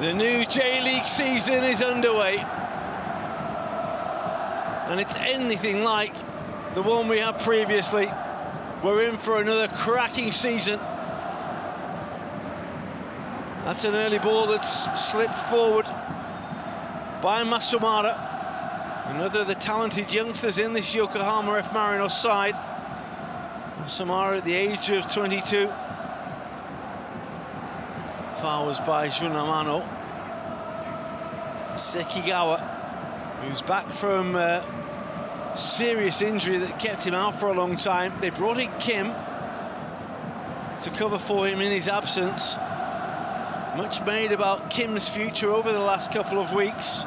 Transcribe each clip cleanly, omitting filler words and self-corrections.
The new J.League season is underway, and it's anything like the one we had previously. We're in for another cracking season. That's an early ball that's slipped forward by Masumara, another of the talented youngsters in this Yokohama F Marinos side. Masumara at the age of 22. Foul was by Junamano. Sekigawa, who's back from serious injury that kept him out for a long time. They brought in Kim to cover for him in his absence. Much made about Kim's future over the last couple of weeks.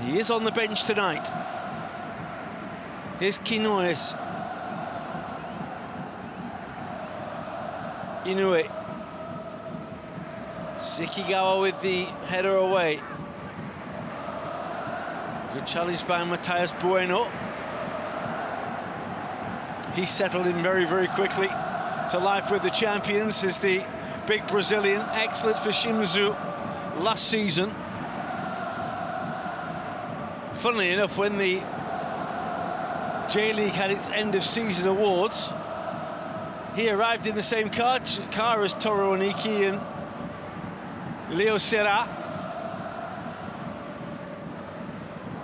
He is on the bench tonight. Here's Quinones. Inoue. Sekigawa with the header away. Good challenge by Matthias Bueno. He settled in very, very quickly to life with the champions as the big Brazilian, excellent for Shimizu last season. Funnily enough, when the J.League had its end of season awards, he arrived in the same car as Toru Oniki and Leo Serra.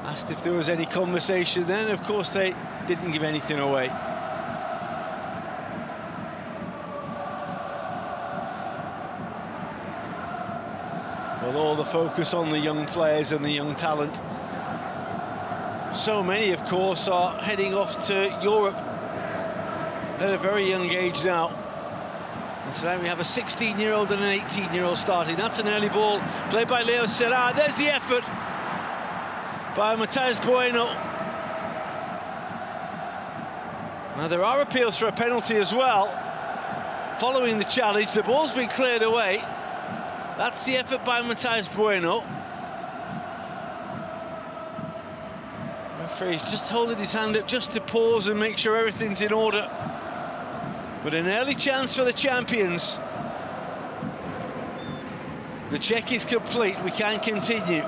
Asked if there was any conversation then. Of course, they didn't give anything away. Well, all the focus on the young players and the young talent. So many, of course, are heading off to Europe at a very young age now. And tonight we have a 16-year-old and an 18-year-old starting. That's an early ball played by Leo Serra. There's the effort by Matthias Bueno. Now there are appeals for a penalty as well. Following the challenge, the ball's been cleared away. That's the effort by Matthias Bueno. Referee's just holding his hand up just to pause and make sure everything's in order. But an early chance for the champions. The check is complete, we can continue.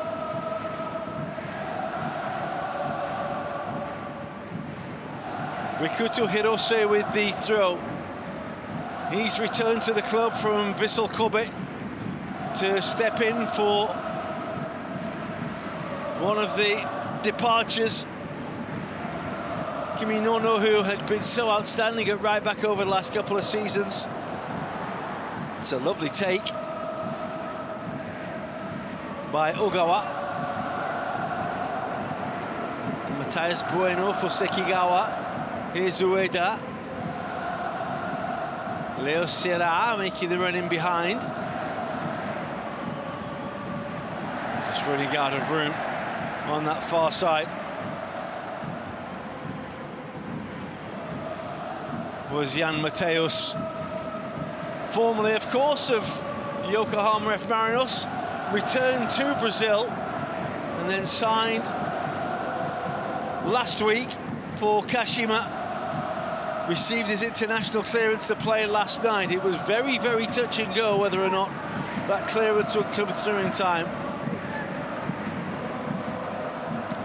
Rikuto Hirose with the throw. He's returned to the club from Vissel Kobe to step in for one of the departures. Kimi Nono, who had been so outstanding at right back over the last couple of seasons. It's a lovely take by Ogawa. And Matthias Bueno for Sekigawa. Here's Ueda. Leo Serra making the run in behind. Just running out of room on that far side. Was Jan Mateus, formerly, of course, of Yokohama F Marinos, returned to Brazil and then signed last week for Kashima. Received his international clearance to play last night. It was very, very touch and go whether or not that clearance would come through in time.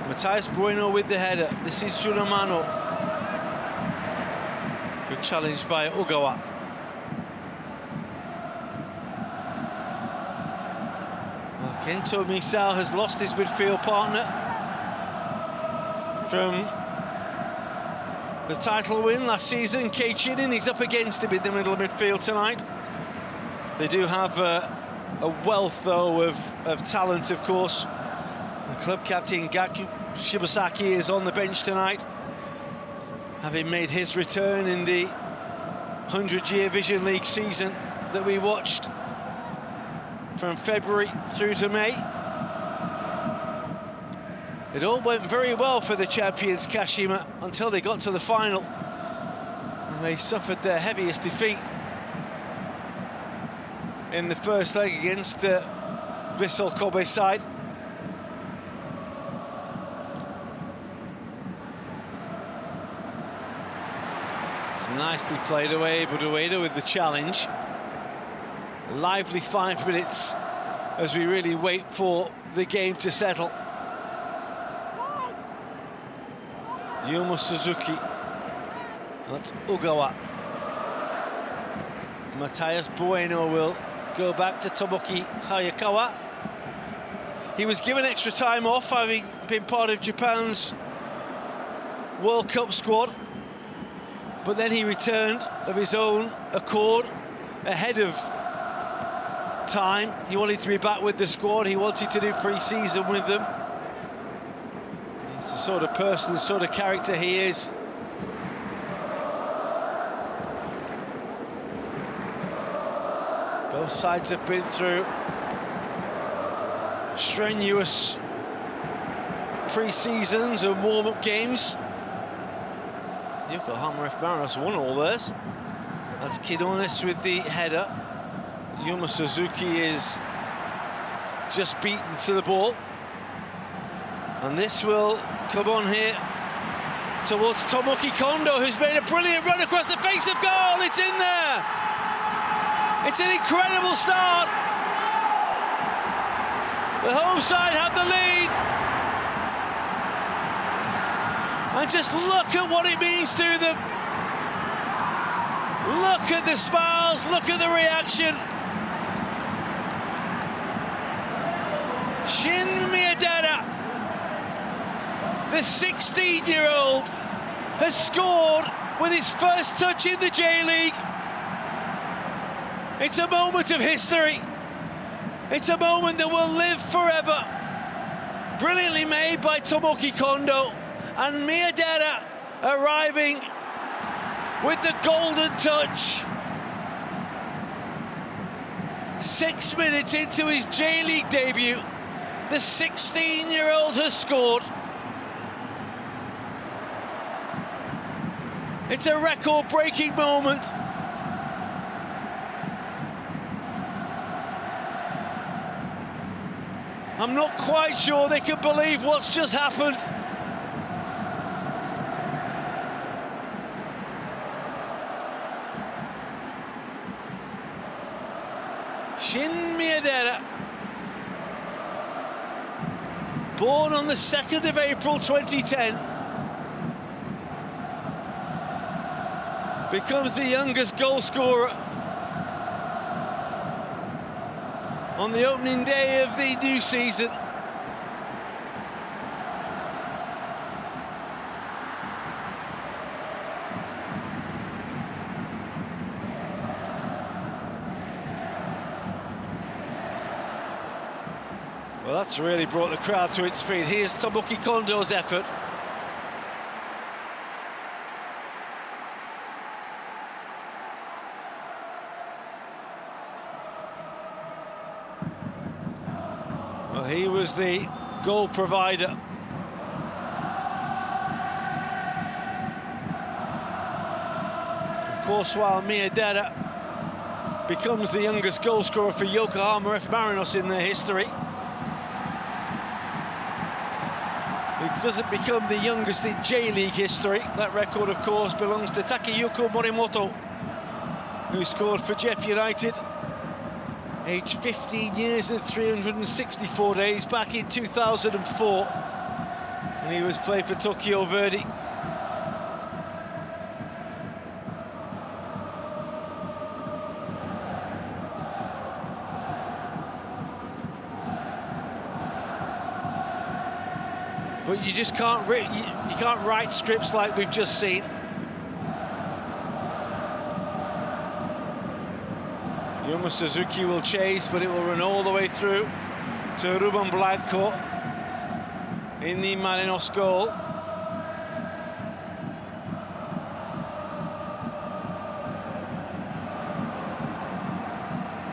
Matthias Bueno with the header. This is Junamano. Good challenge by Ogawa. Well, Kento Misao has lost his midfield partner from the title win last season. Kei Chinin, he's up against him in the middle of midfield tonight. They do have a wealth, though, of talent, of course. The club captain, Gaku Shibasaki, is on the bench tonight, having made his return in the 100-year Vision League season that we watched from February through to May. It all went very well for the champions Kashima until they got to the final, and they suffered their heaviest defeat in the first leg against the Vissel Kobe side. It's nicely played away, but Ueda with the challenge. A lively 5 minutes as we really wait for the game to settle. Yuma Suzuki. That's Ugawa. Matthias Bueno will go back to Tomoki Hayakawa. He was given extra time off, having been part of Japan's World Cup squad, but then he returned of his own accord ahead of time. He wanted to be back with the squad. He wanted to do pre-season with them. It's the sort of person, the sort of character he is. Both sides have been through strenuous pre-seasons and warm-up games. Yokohama F. Marinos won all theirs. That's Quinones with the header. Yuma Suzuki is just beaten to the ball. And this will come on here towards Tomoki Kondo, who's made a brilliant run across the face of goal. It's in there. It's an incredible start. The home side have the lead. And just look at what it means to them. Look at the smiles, look at the reaction. Shin Miyadera, the 16-year-old, has scored with his first touch in the J-League. It's a moment of history. It's a moment that will live forever. Brilliantly made by Tomoki Kondo, and Miyadera arriving with the golden touch. 6 minutes into his J-League debut, the 16-year-old has scored. It's a record-breaking moment. I'm not quite sure they can believe what's just happened. Shin Miyadera, born on the 2nd of April 2010, becomes the youngest goal scorer on the opening day of the new season. Well, that's really brought the crowd to its feet. Here's Tomoki Kondo's effort. Well, he was the goal provider. Of course, while Miyadera becomes the youngest goal scorer for Yokohama F. Marinos in their history, he doesn't become the youngest in J-League history. That record, of course, belongs to Takeyuko Morimoto, who scored for Jeff United, aged 15 years and 364 days, back in 2004. And he was playing for Tokyo Verdy. But you just can't you can't write scripts like we've just seen. Yuma Suzuki will chase, but it will run all the way through to Ruben Blanco in the Marinos goal.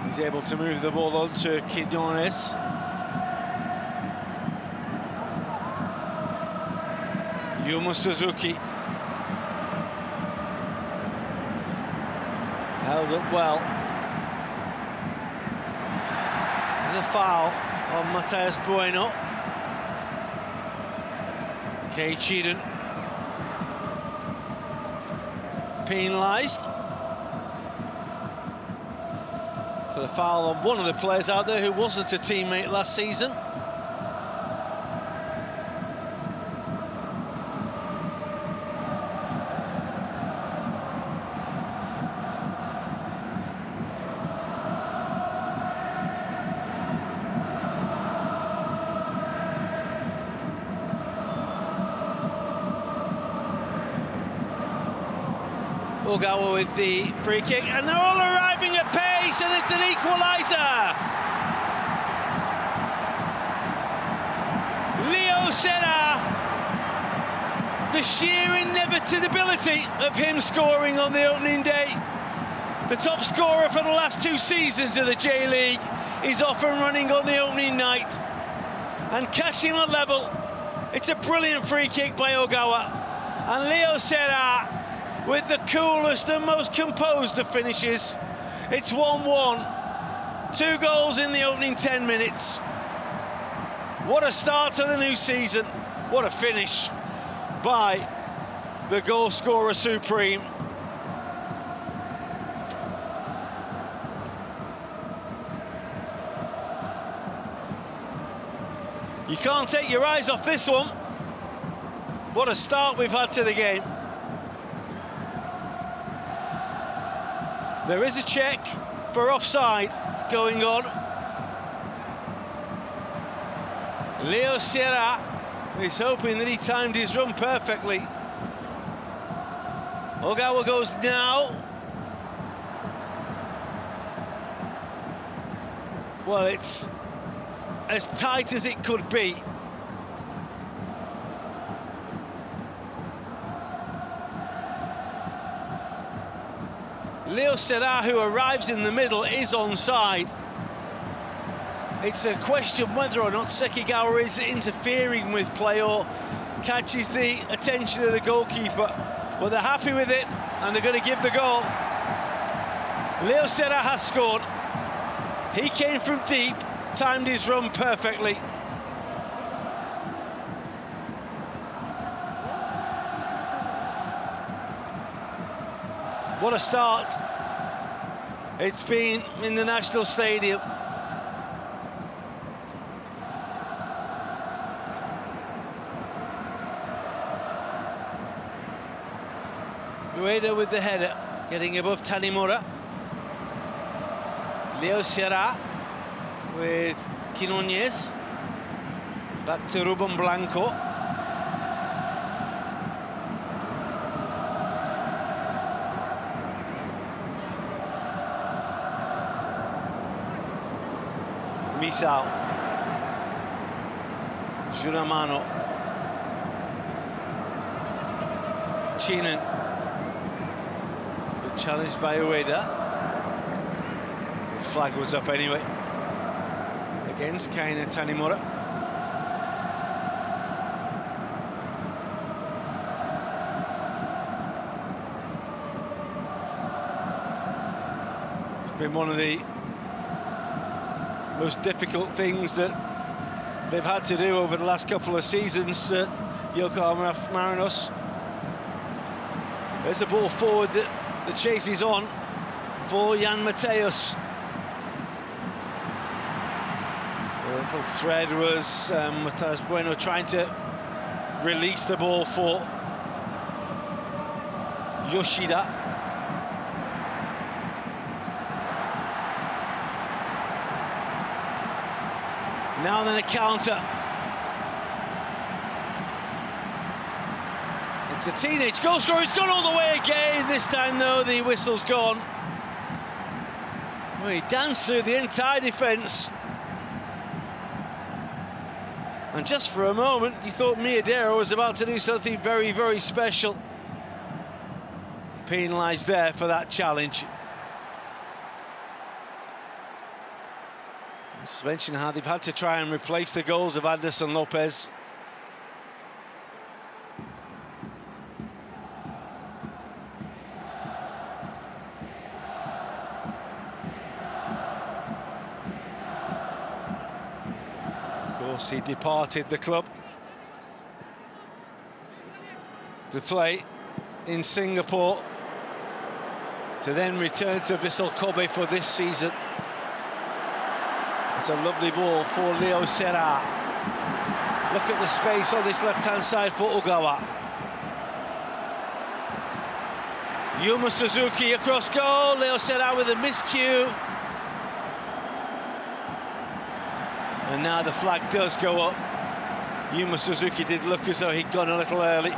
He's able to move the ball on to Quinones. Yuma Suzuki held up well. There's a foul on Matthias Bueno. Kei Chiden penalised. for the foul on one of the players out there who wasn't a teammate last season. Ogawa with the free kick, and they're all arriving at pace, and it's an equaliser. Leo Serra, the sheer inevitability of him scoring on the opening day. The top scorer for the last 2 seasons of the J-League is off and running on the opening night. And Kashima level, it's a brilliant free kick by Ogawa. And Leo Serra with the coolest and most composed of finishes. It's 1-1, 2 goals in the opening 10 minutes. What a start to the new season. What a finish by the goal scorer supreme. You can't take your eyes off this one. What a start we've had to the game. There is a check for offside going on. Leo Serra is hoping that he timed his run perfectly. Ogawa goes now. Well, it's as tight as it could be. Leo Serra, who arrives in the middle, is onside. It's a question whether or not Sekigawa is interfering with play or catches the attention of the goalkeeper. Well, they're happy with it, and they're going to give the goal. Leo Serra has scored. He came from deep, timed his run perfectly. What a start it's been in the National Stadium. Ueda with the header, getting above Tanimura. Leo Serra with Quinones. Back to Ruben Blanco. Misao, Juramano, Chinan, good challenge by Ueda. The flag was up anyway against Kaina Tanimura. It's been one of the most difficult things that they've had to do over the last couple of seasons, Yokohama Marinos. There's a ball forward that the chase is on for Jan Mateus. The little thread was Mateus Bueno trying to release the ball for Yoshida. Now then a counter. It's a teenage goal scorer. It's gone all the way again. This time, though, the whistle's gone. Well, he danced through the entire defence. And just for a moment, you thought Miedero was about to do something very, very special. Penalised there for that challenge. Just mention how they've had to try and replace the goals of Anderson Lopez. Of course, he departed the club to play in Singapore, to then return to Vissel Kobe for this season. It's a lovely ball for Leo Serra. Look at the space on this left-hand side for Ogawa. Yuma Suzuki across goal. Leo Serra with a miscue. And now the flag does go up. Yuma Suzuki did look as though he'd gone a little early.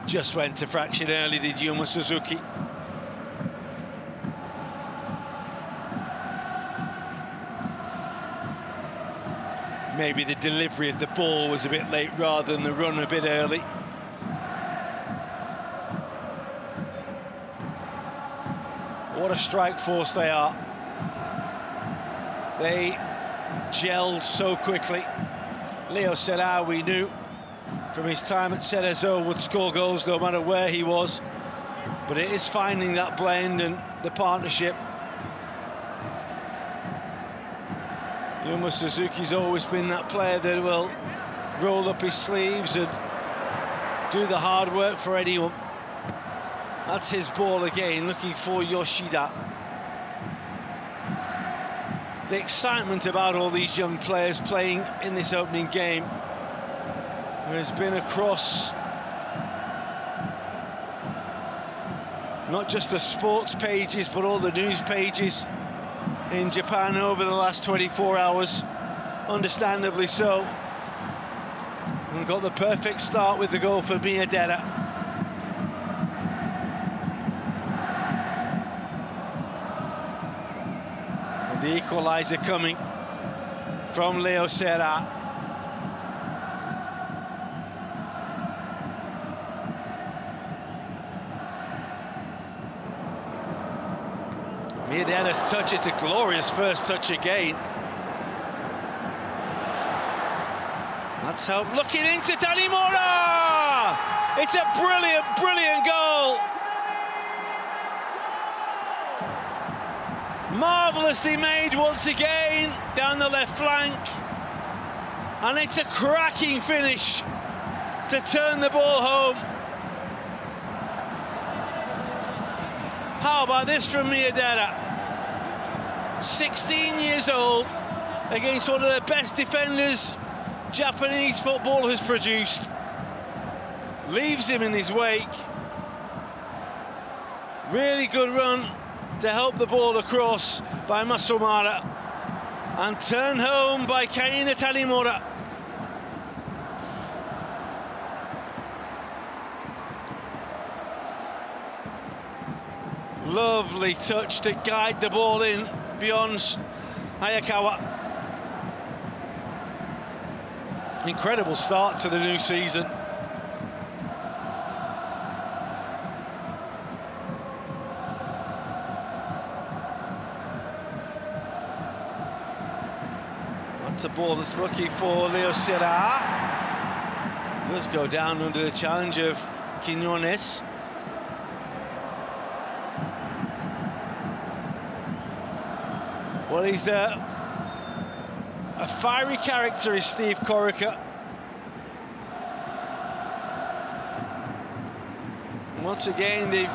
Just went to fraction early, did Yuma Suzuki. Maybe the delivery of the ball was a bit late rather than the run a bit early. What a strike force they are. They gelled so quickly. Leo Serra, we knew from his time at Cerezo, would score goals no matter where he was. But it is finding that blend and the partnership. Yuma Suzuki's always been that player that will roll up his sleeves and do the hard work for anyone. That's his ball again, looking for Yoshida. The excitement about all these young players playing in this opening game has been across not just the sports pages, but all the news pages in Japan over the last 24 hours, understandably so. And got the perfect start with the goal for Miyadera. The equaliser coming from Leo Serra. Miyadera's touch, it's a glorious first touch again. That's help. Looking into Tanimura! It's a brilliant, brilliant goal. Marvellously made once again down the left flank. And it's a cracking finish to turn the ball home. How about this from Miyadera? 16 years old, against one of the best defenders Japanese football has produced. Leaves him in his wake. Really good run to help the ball across by Masumara. And turned home by Kaina Tanimura. Lovely touch to guide the ball in beyond Hayakawa. Incredible start to the new season. That's a ball that's lucky for Leo Serra. Does go down under the challenge of Quinones. Well, he's a fiery character, is Steve Corica. Once again, they've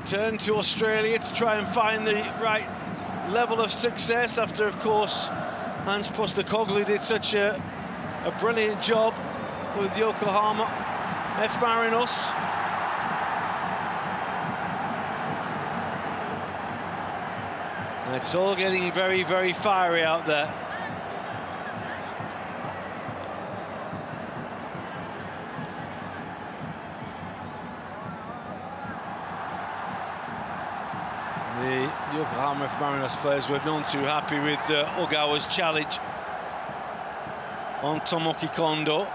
turned to Australia to try and find the right level of success after, of course, Hans Postecoglou did such a brilliant job with Yokohama F. Marinos. And it's all getting very, very fiery out there. The Yokohama F. Marinos players were none too happy with Ogawa's challenge on Tomoki Kondo.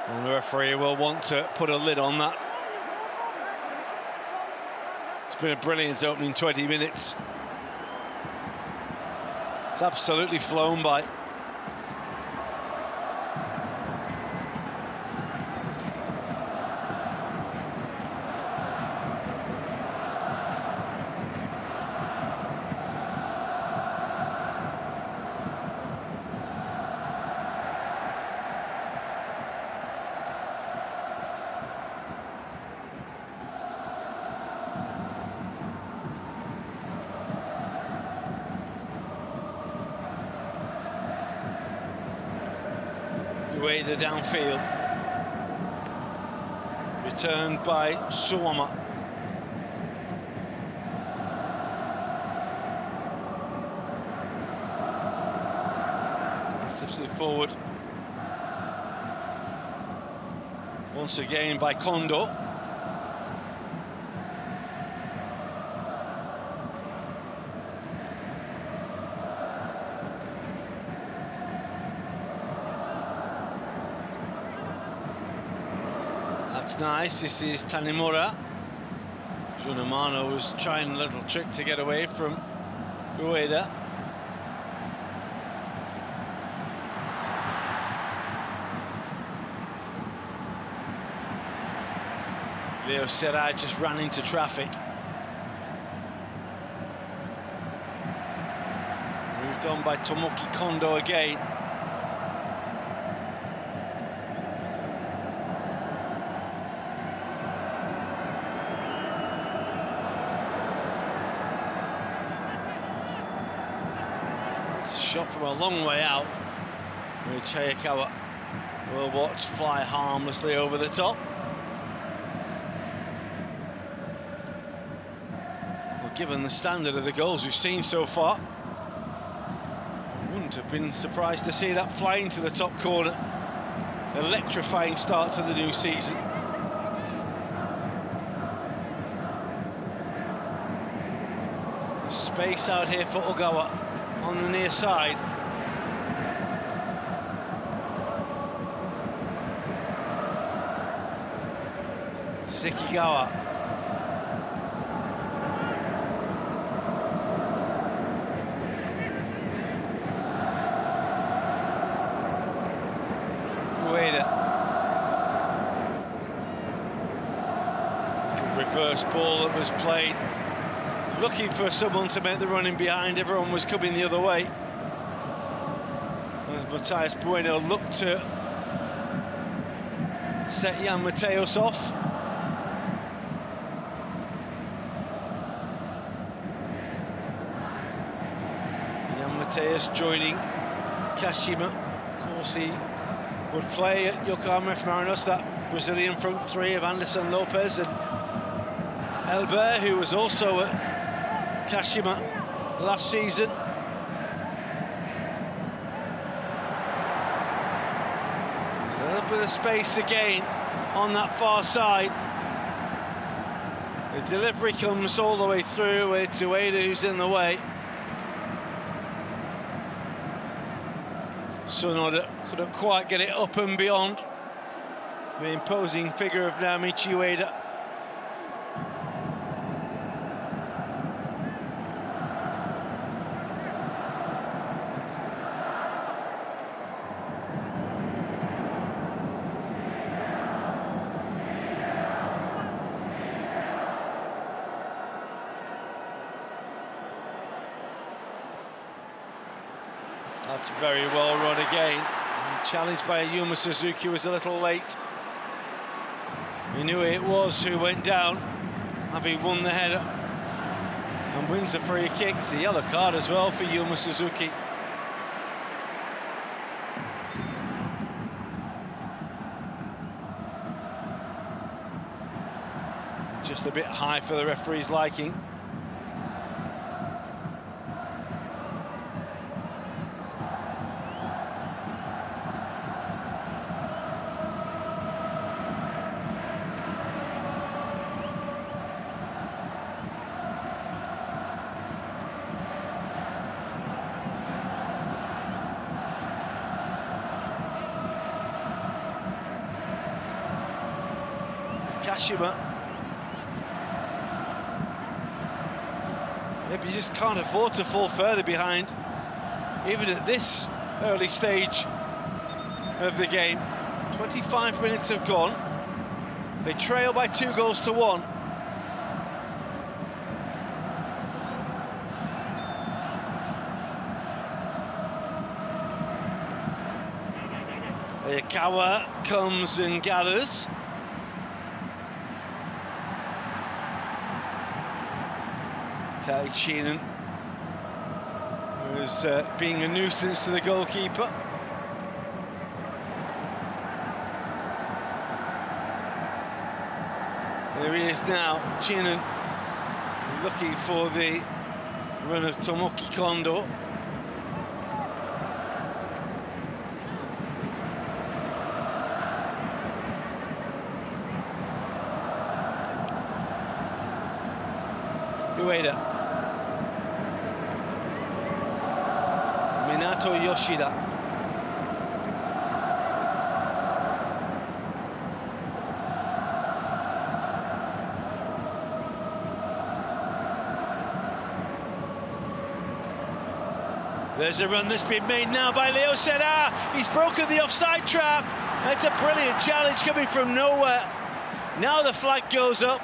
And the referee will want to put a lid on that. It's been a brilliant opening 20 minutes. It's absolutely flown by. Ueda downfield. Returned by Suwama. Slips it forward. Once again by Kondo. That's nice. This is Tanimura. Junamano was trying a little trick to get away from Ueda. Leo Serai just ran into traffic. Moved on by Tomoki Kondo again. It's a shot from a long way out. Chayakawa will watch fly harmlessly over the top. Given the standard of the goals we've seen so far, I wouldn't have been surprised to see that fly into the top corner. Electrifying start to the new season. Space out here for Ogawa on the near side. Sekigawa. Reverse ball that was played, looking for someone to make the run in behind. Everyone was coming the other way as Matthias Bueno looked to set Jan Mateos off. Jan Mateos joining Kashima. Of course, he would play at Yokohama FM Marinos, that Brazilian front three of Anderson Lopez and Elber, who was also at Kashima last season. There's a little bit of space again on that far side. The delivery comes all the way through with Ueda, who's in the way. Sonoda couldn't quite get it up and beyond the imposing figure of Naomichi Ueda. That's very well run again. Challenged by Yuma Suzuki, was a little late. We knew it was who went down, having won the header, and wins the free kick. It's a yellow card as well for Yuma Suzuki. Just a bit high for the referee's liking. Kashima. Maybe you just can't afford to fall further behind, even at this early stage of the game. 25 minutes have gone. They trail by 2-1. Ayakawa comes and gathers. Kaichinen was being a nuisance to the goalkeeper. There he is now, Chinan, looking for the run of Tomoki Kondo. Ueda. Minato Yoshida. There's a run that's been made now by Leo Serra. He's broken the offside trap. That's a brilliant challenge coming from nowhere. Now the flag goes up.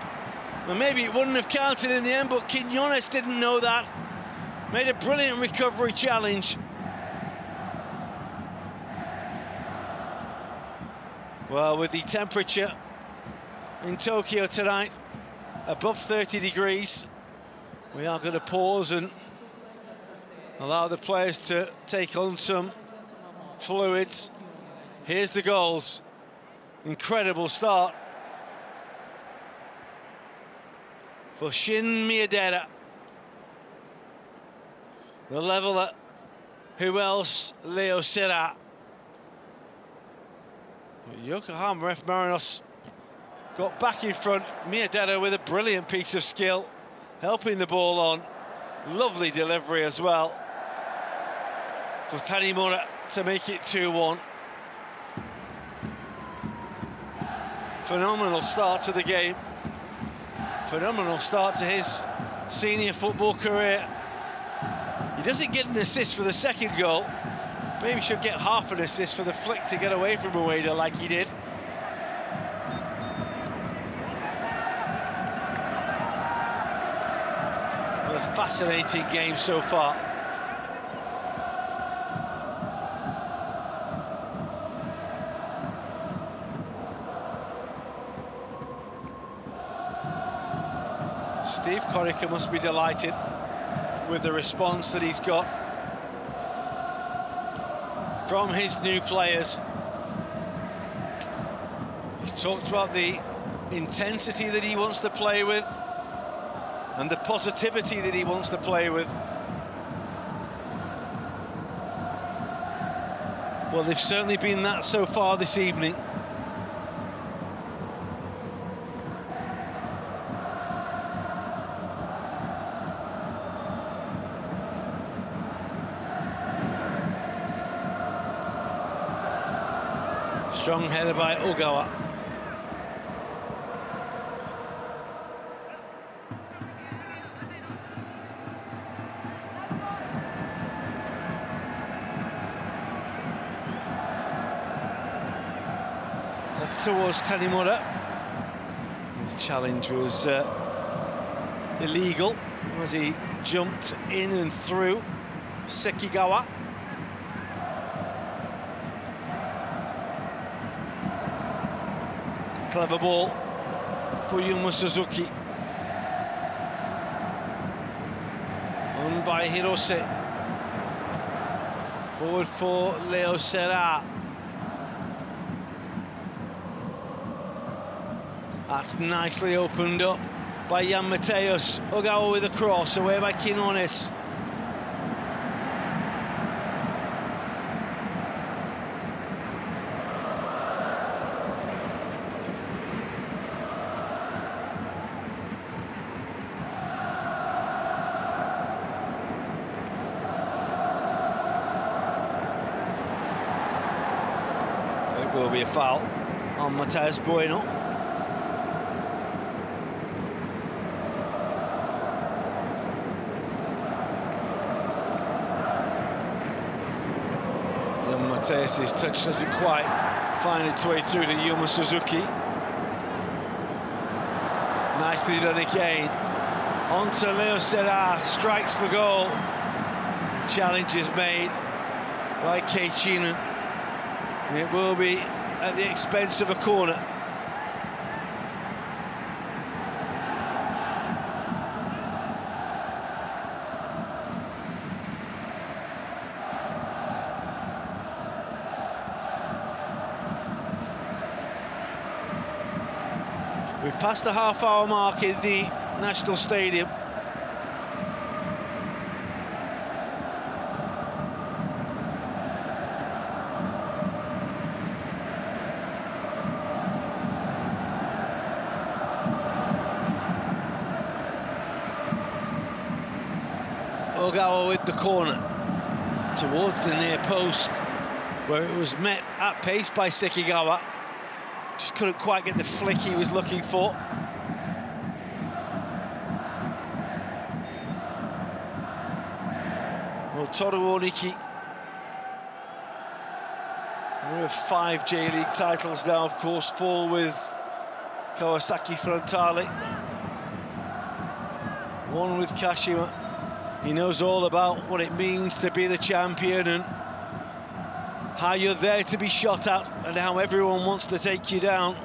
Well, maybe it wouldn't have counted in the end, but Quinones didn't know that. Made a brilliant recovery challenge. Well, with the temperature in Tokyo tonight, above 30 degrees, we are going to pause and allow the players to take on some fluids. Here's the goals. Incredible start for Shin Miyadera. The leveller. Who else? Leo Serra. Yokohama F. Marinos got back in front. Miyadera with a brilliant piece of skill, helping the ball on. Lovely delivery as well for Tanimura to make it 2-1. Phenomenal start to the game. Phenomenal start to his senior football career. He doesn't get an assist for the second goal. Maybe he should get half an assist for the flick to get away from Ueda like he did. What a fascinating game so far. Steve Corica must be delighted with the response that he's got from his new players. He's talked about the intensity that he wants to play with and the positivity that he wants to play with. Well, they've certainly been that so far this evening. Strong header by Ogawa. Towards Tanimura. His challenge was illegal as he jumped in and through Sekigawa. Clever ball for Yuma Suzuki. On by Hirose. Forward for Leo Serra. That's nicely opened up by Jan Mateus. Ogawa with a cross, away by Quinones. It will be a foul on Mateus Bueno. Mateus' touch doesn't quite find its way through to Yuma Suzuki. Nicely done again. On to Leo Serra, strikes for goal. The challenge is made by Keiichinen. It will be at the expense of a corner. We've passed the half-hour mark in the National Stadium. Ogawa with the corner towards the near post, where it was met at pace by Sekigawa. Just couldn't quite get the flick he was looking for. Well, Toru Oniki, one of 5 J-League titles now, of course, 4 with Kawasaki Frontale, 1 with Kashima. He knows all about what it means to be the champion and how you're there to be shot at and how everyone wants to take you down.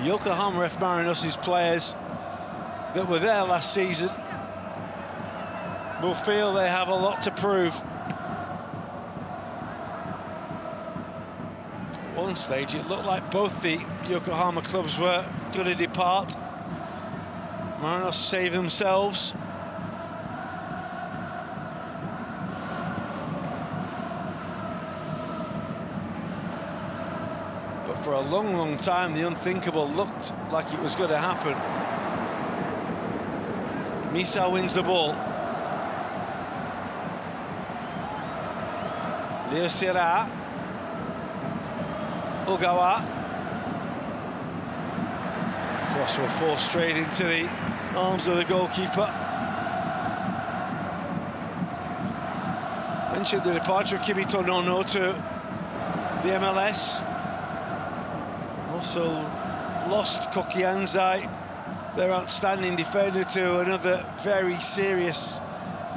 Yokohama F. Marinos' players that were there last season will feel they have a lot to prove. At one stage, it looked like both the Yokohama clubs were going to depart. Marinos save themselves. But for a long, long time, the unthinkable looked like it was going to happen. Misa wins the ball. Leo Serra, Ogawa. Cross will fall straight into the arms of the goalkeeper. Mentioned the departure of Kimito Nono to the MLS. Also lost Koki Anzai, their outstanding defender, to another very serious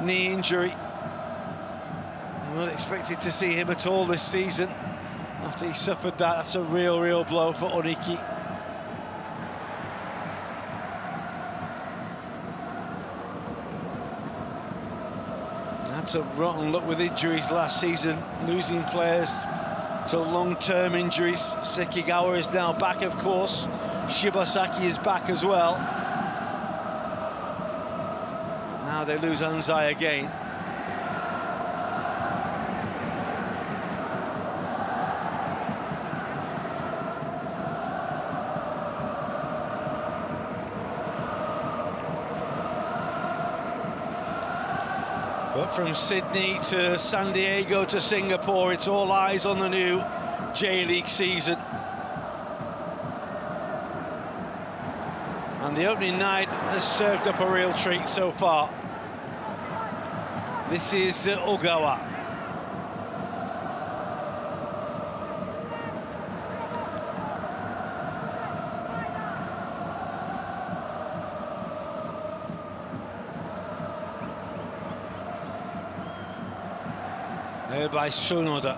knee injury. Not expected to see him at all this season after he suffered that. That's a real blow for Oniki. That's a rotten luck with injuries last season, losing players to long-term injuries. Sekigawa is now back, of course. Shibasaki is back as well. Now they lose Anzai again. But from Sydney to San Diego to Singapore, it's all eyes on the new J-League season. And the opening night has served up a real treat so far. This is Ogawa. There by Sonoda.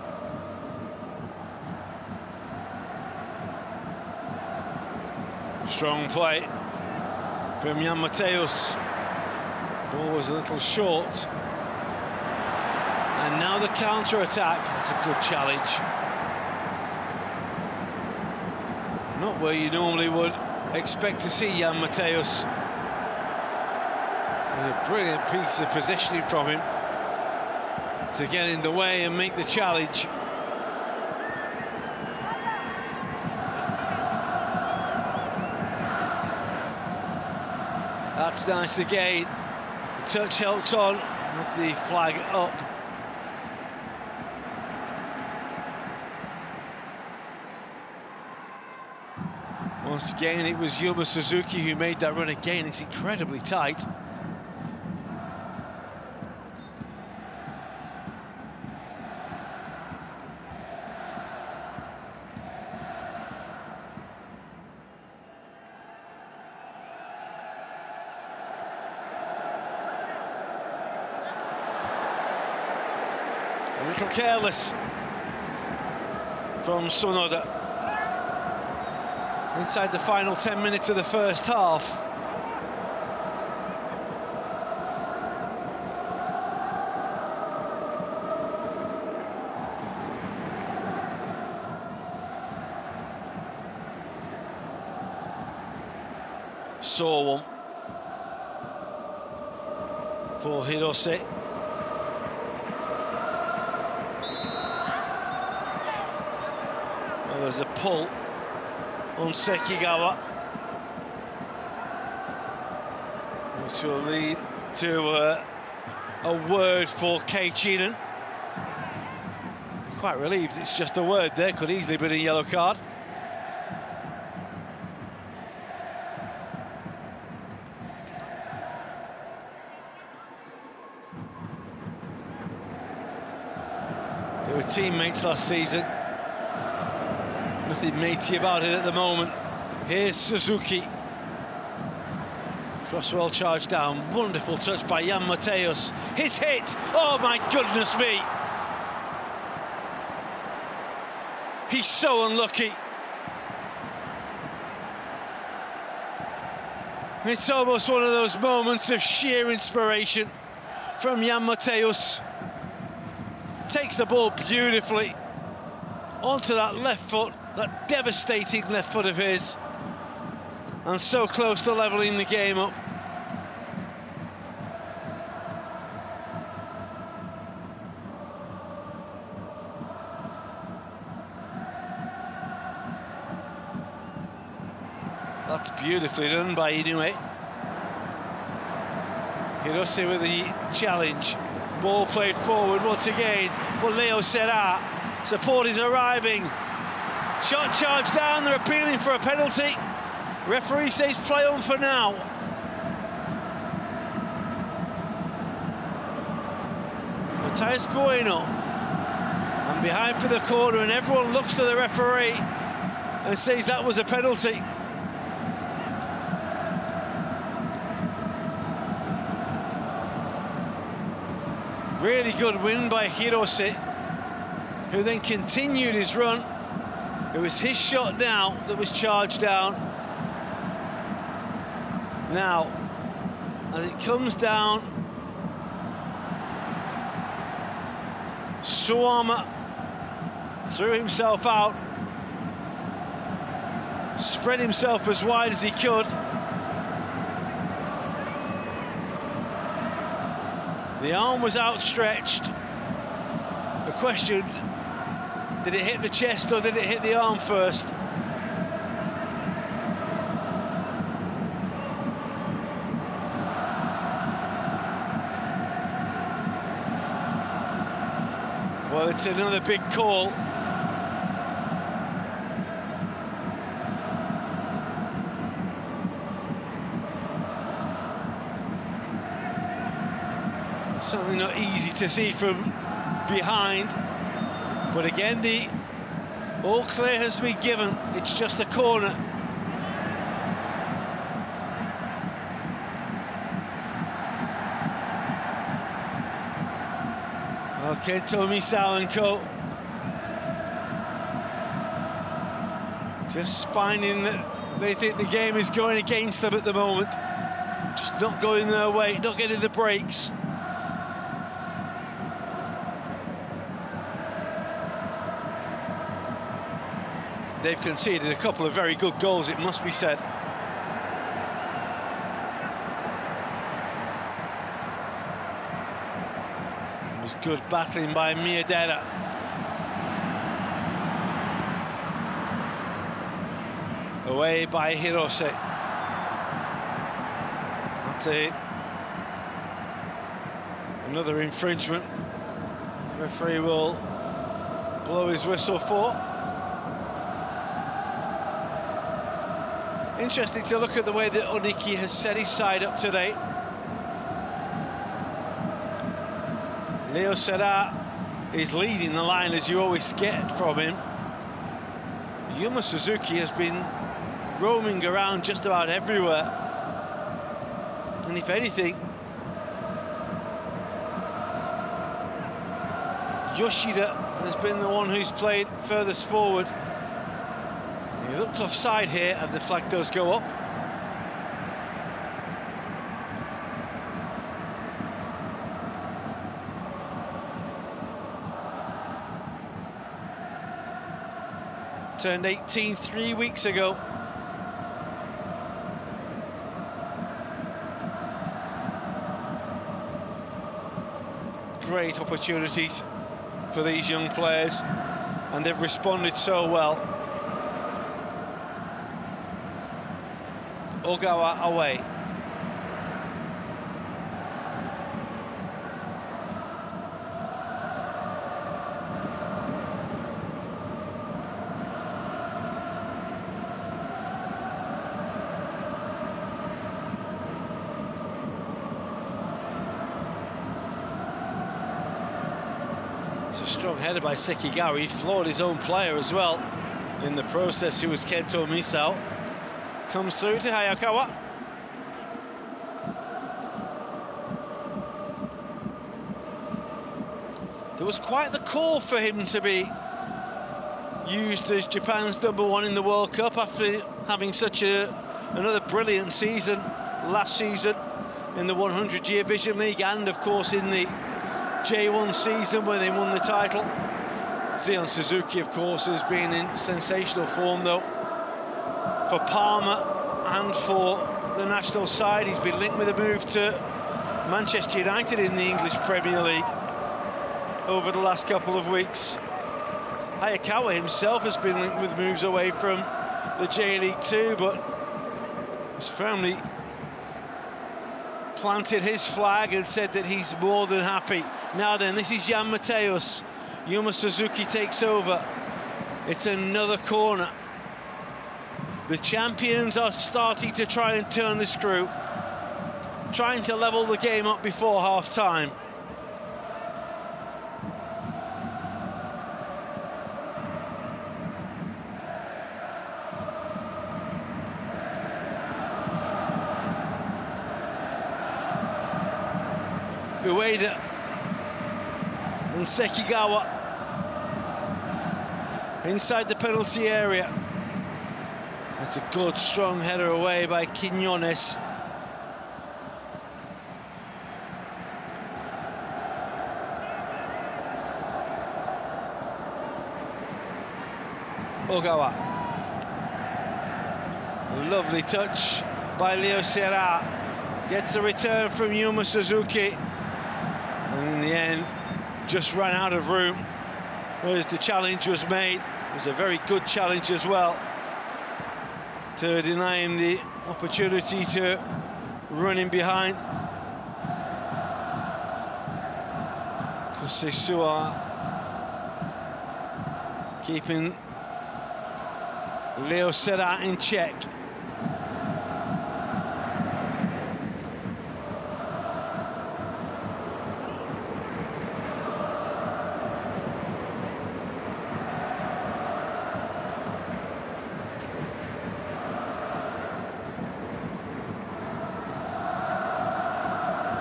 Strong play from Jan Mateus. Ball was a little short. And now the counter-attack. That's a good challenge. Not where you normally would expect to see Jan Mateus. A brilliant piece of positioning from him to get in the way and make the challenge. That's nice again. The touch helped on with the flag up. Once again, it was Yuma Suzuki who made that run again. It's incredibly tight. A little careless from Sonoda. inside the final 10 minutes of the first half. Saw one for Hirose. Well, there's a pull on Sekigawa, which will lead to a word for Keiichinen. Quite relieved it's just a word there, could easily be a yellow card. They were teammates last season. Nothing matey about it at the moment. Here's Suzuki. Crosswell charged down. Wonderful touch by Jan Mateus. His hit! Oh my goodness me! He's so unlucky. It's almost one of those moments of sheer inspiration from Jan Mateus. Takes the ball beautifully onto that left foot, that devastating left foot of his, and so close to levelling the game up. That's beautifully done by Inoue. Hirose with the challenge. Ball played forward once again for Leo Serra. Support is arriving. Shot charged down, they're appealing for a penalty. Referee says play on for now. Matthias Bueno. And behind for the corner, and everyone looks to the referee and says that was a penalty. Really good win by Hirose, who then continued his run. It was his shot now that was charged down. Now, as it comes down, Suwama threw himself out, spread himself as wide as he could. The arm was outstretched. The question, did it hit the chest or did it hit the arm first? Well, it's another big call. Certainly not easy to see from behind, but again the all clear has been given. It's just a corner. Okay, Tomi Salenko just finding that they think the game is going against them at the moment, just not going their way, not getting the breaks. They've conceded a couple of very good goals, it must be said. It was good battling by Miedera. Away by Hirose. That's another infringement. The referee will blow his whistle for. Interesting to look at the way that Oniki has set his side up today. Leo Serra is leading the line, as you always get from him. Yuma Suzuki has been roaming around just about everywhere. And if anything, Yoshida has been the one who's played furthest forward. He looked offside here, and the flag does go up. Turned 18 3 weeks ago. Great opportunities for these young players, and they've responded so well. Ogawa away. Strong header by Sekigawa. He floored his own player as well in the process, who was Kento Misao. Comes through to Hayakawa. There was quite the call for him to be used as Japan's #1 in the World Cup after having such another brilliant season last season in the 100-year Vision League, and of course in the J1 season when they won the title. Zion Suzuki, of course, has been in sensational form, though, for Parma and for the national side. He's been linked with a move to Manchester United in the English Premier League over the last couple of weeks. Hayakawa himself has been linked with moves away from the J.League too, but has firmly planted his flag and said that he's more than happy. Now then, this is Jan Mateus. Yuma Suzuki takes over. It's another corner. The champions are starting to try and turn the screw, trying to level the game up before half-time. Ueda and Sekigawa inside the penalty area. That's a good, strong header away by Quinones. Ogawa. Lovely touch by Leo Serra. Gets a return from Yuma Suzuki. And in the end, just ran out of room as the challenge was made. It was a very good challenge as well, to deny him the opportunity to run in behind. Kosesua keeping Leo Serra in check.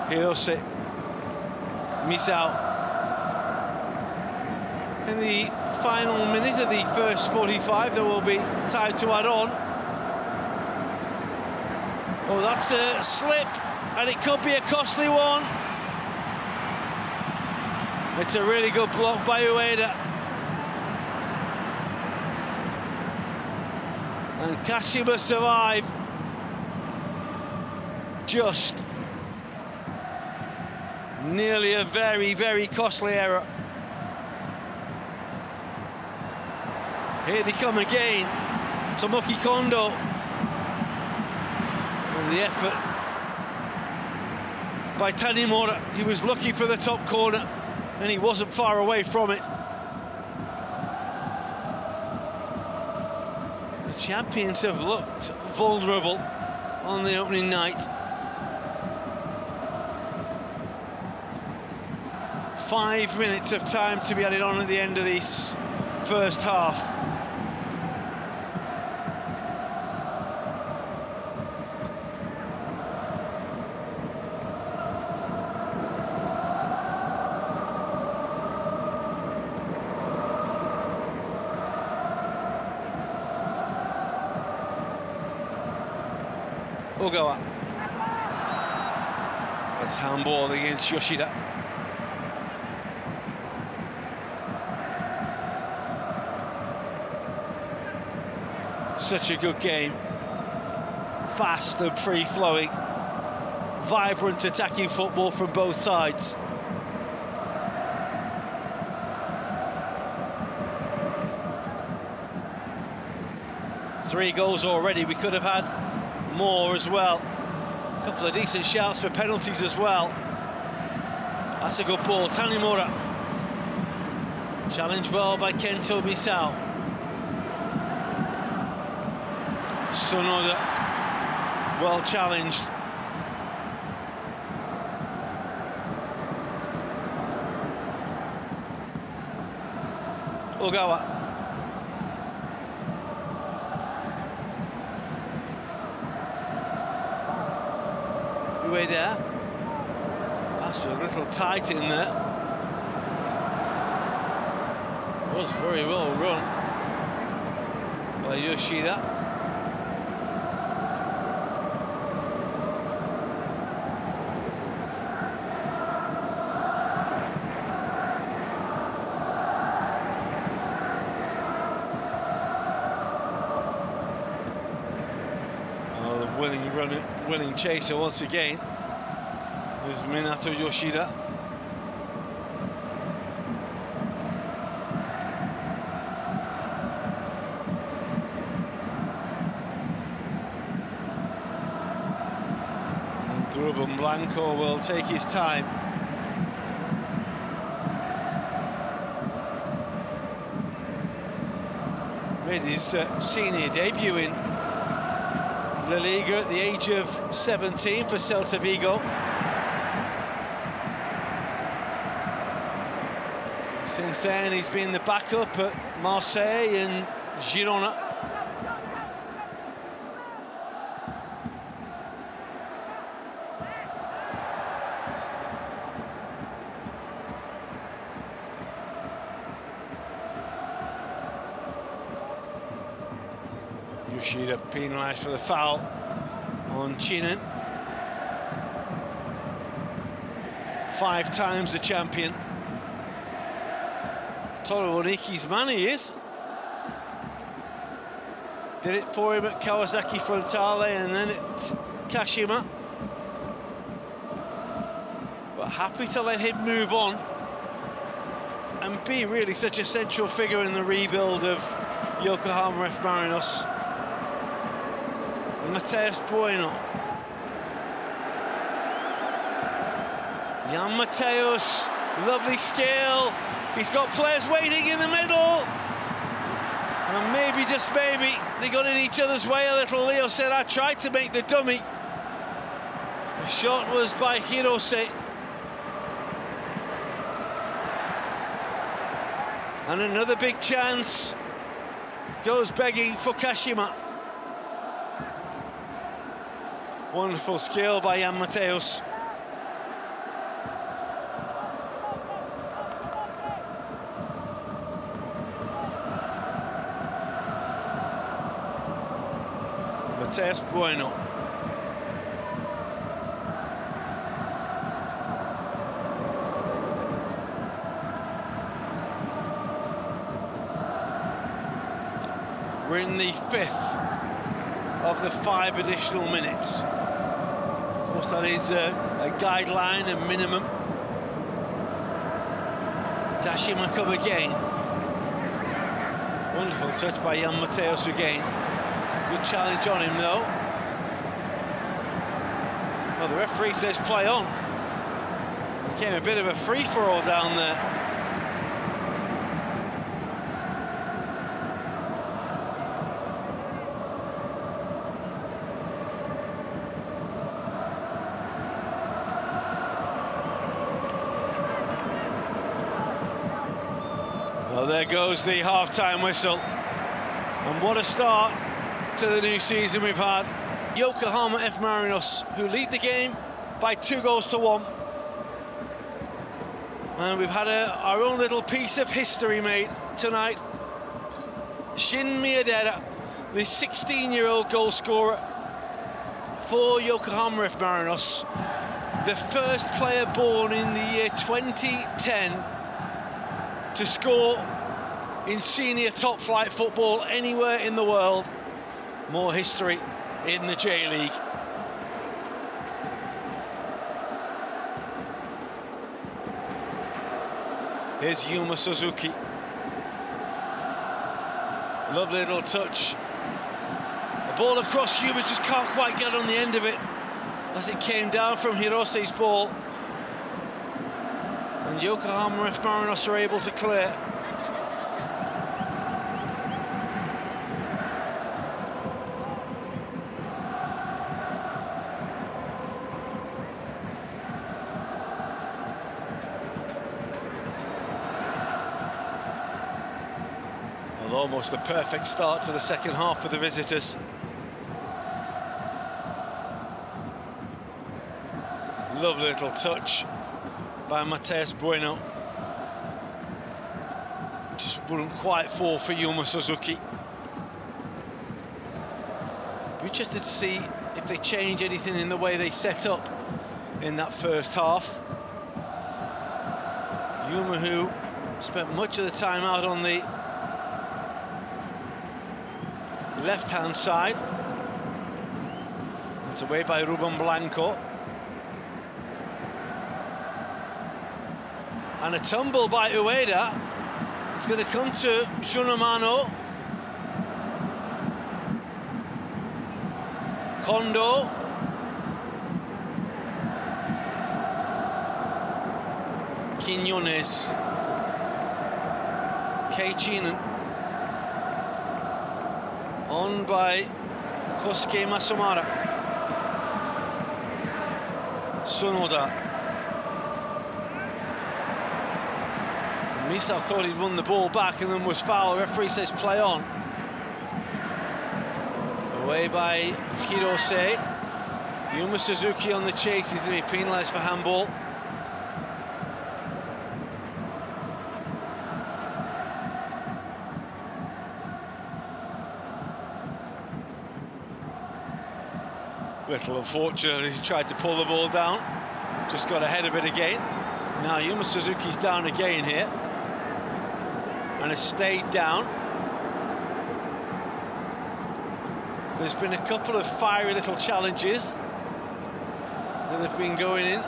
Hirose Misao. In the final minute of the first 45, there will be time to add on. Oh, that's a slip, and it could be a costly one. It's a really good block by Ueda. And Kashima survive. Just nearly a very, very costly error. Here they come again. Tomoki Kondo. And the effort by Tanimura. He was looking for the top corner, and he wasn't far away from it. The champions have looked vulnerable on the opening night. 5 minutes of time to be added on at the end of this first half. Ogawa. That's handball against Yoshida. Such a good game. Fast and free-flowing. Vibrant attacking football from both sides. Three goals already. We could have had more as well. A couple of decent shouts for penalties as well. That's a good ball. Tanimura. Challenged well by Kento Misao. Sonoda. Well challenged. Ogawa. Way there. That's a little tight in there. Was very well run by Yoshida. Oh, the winning chaser once again is Minato Yoshida. And Ruben Blanco will take his time. Made his senior debut in La Liga at the age of 17 for Celta Vigo. Since then, he's been the backup at Marseille and Girona. Yoshida penalised for the foul on Chinan. 5 times the champion. Toru Oniki's man he is. Did it for him at Kawasaki Frontale and then at Kashima. But happy to let him move on and be really such a central figure in the rebuild of Yokohama F. Marinos. Mateus Bueno. Jan Mateus, lovely skill. He's got players waiting in the middle. And maybe, just maybe, they got in each other's way a little. Leo said, I tried to make the dummy. The shot was by Hirose. And another big chance goes begging for Kashima. Wonderful skill by Jan Mateus. Mateus Bueno. We're in the 5th of the 5 additional minutes. Of course, that is a guideline, a minimum. Kashima come again. Wonderful touch by Jan Mateus again. Good challenge on him, though. Well, the referee says play on. Became a bit of a free-for-all down there. Well, there goes the half-time whistle. And what a start to the new season we've had. Yokohama F. Marinos, who lead the game by 2-1. And we've had our own little piece of history made tonight. Shin Miyadera, the 16-year-old goal scorer, for Yokohama F. Marinos, the first player born in the year 2010 to score in senior top-flight football anywhere in the world. More history in the J-League. Here's Yuma Suzuki. Lovely little touch. The ball across, Yuma just can't quite get on the end of it as it came down from Hirose's ball. And Yokohama F. Marinos are able to clear. Almost a perfect start to the second half for the visitors. Lovely little touch by Mateus Bueno. Just wouldn't quite fall for Yuma Suzuki. Be interested to see if they change anything in the way they set up in that first half. Yuma, who spent much of the time out on the left-hand side. It's away by Ruben Blanco. And a tumble by Ueda. It's going to come to Shunamano. Kondo. Quiñones. Keichinen. On by Kosuke Masumara. Sonoda. Misa thought he'd won the ball back and then was fouled. Referee says play on. Away by Hirose. Yuma Suzuki on the chase. He's going to be penalised for handball. Little unfortunate as he tried to pull the ball down. Just got ahead of it again. Now Yuma Suzuki's down again here. And has stayed down. There's been a couple of fiery little challenges that have been going in.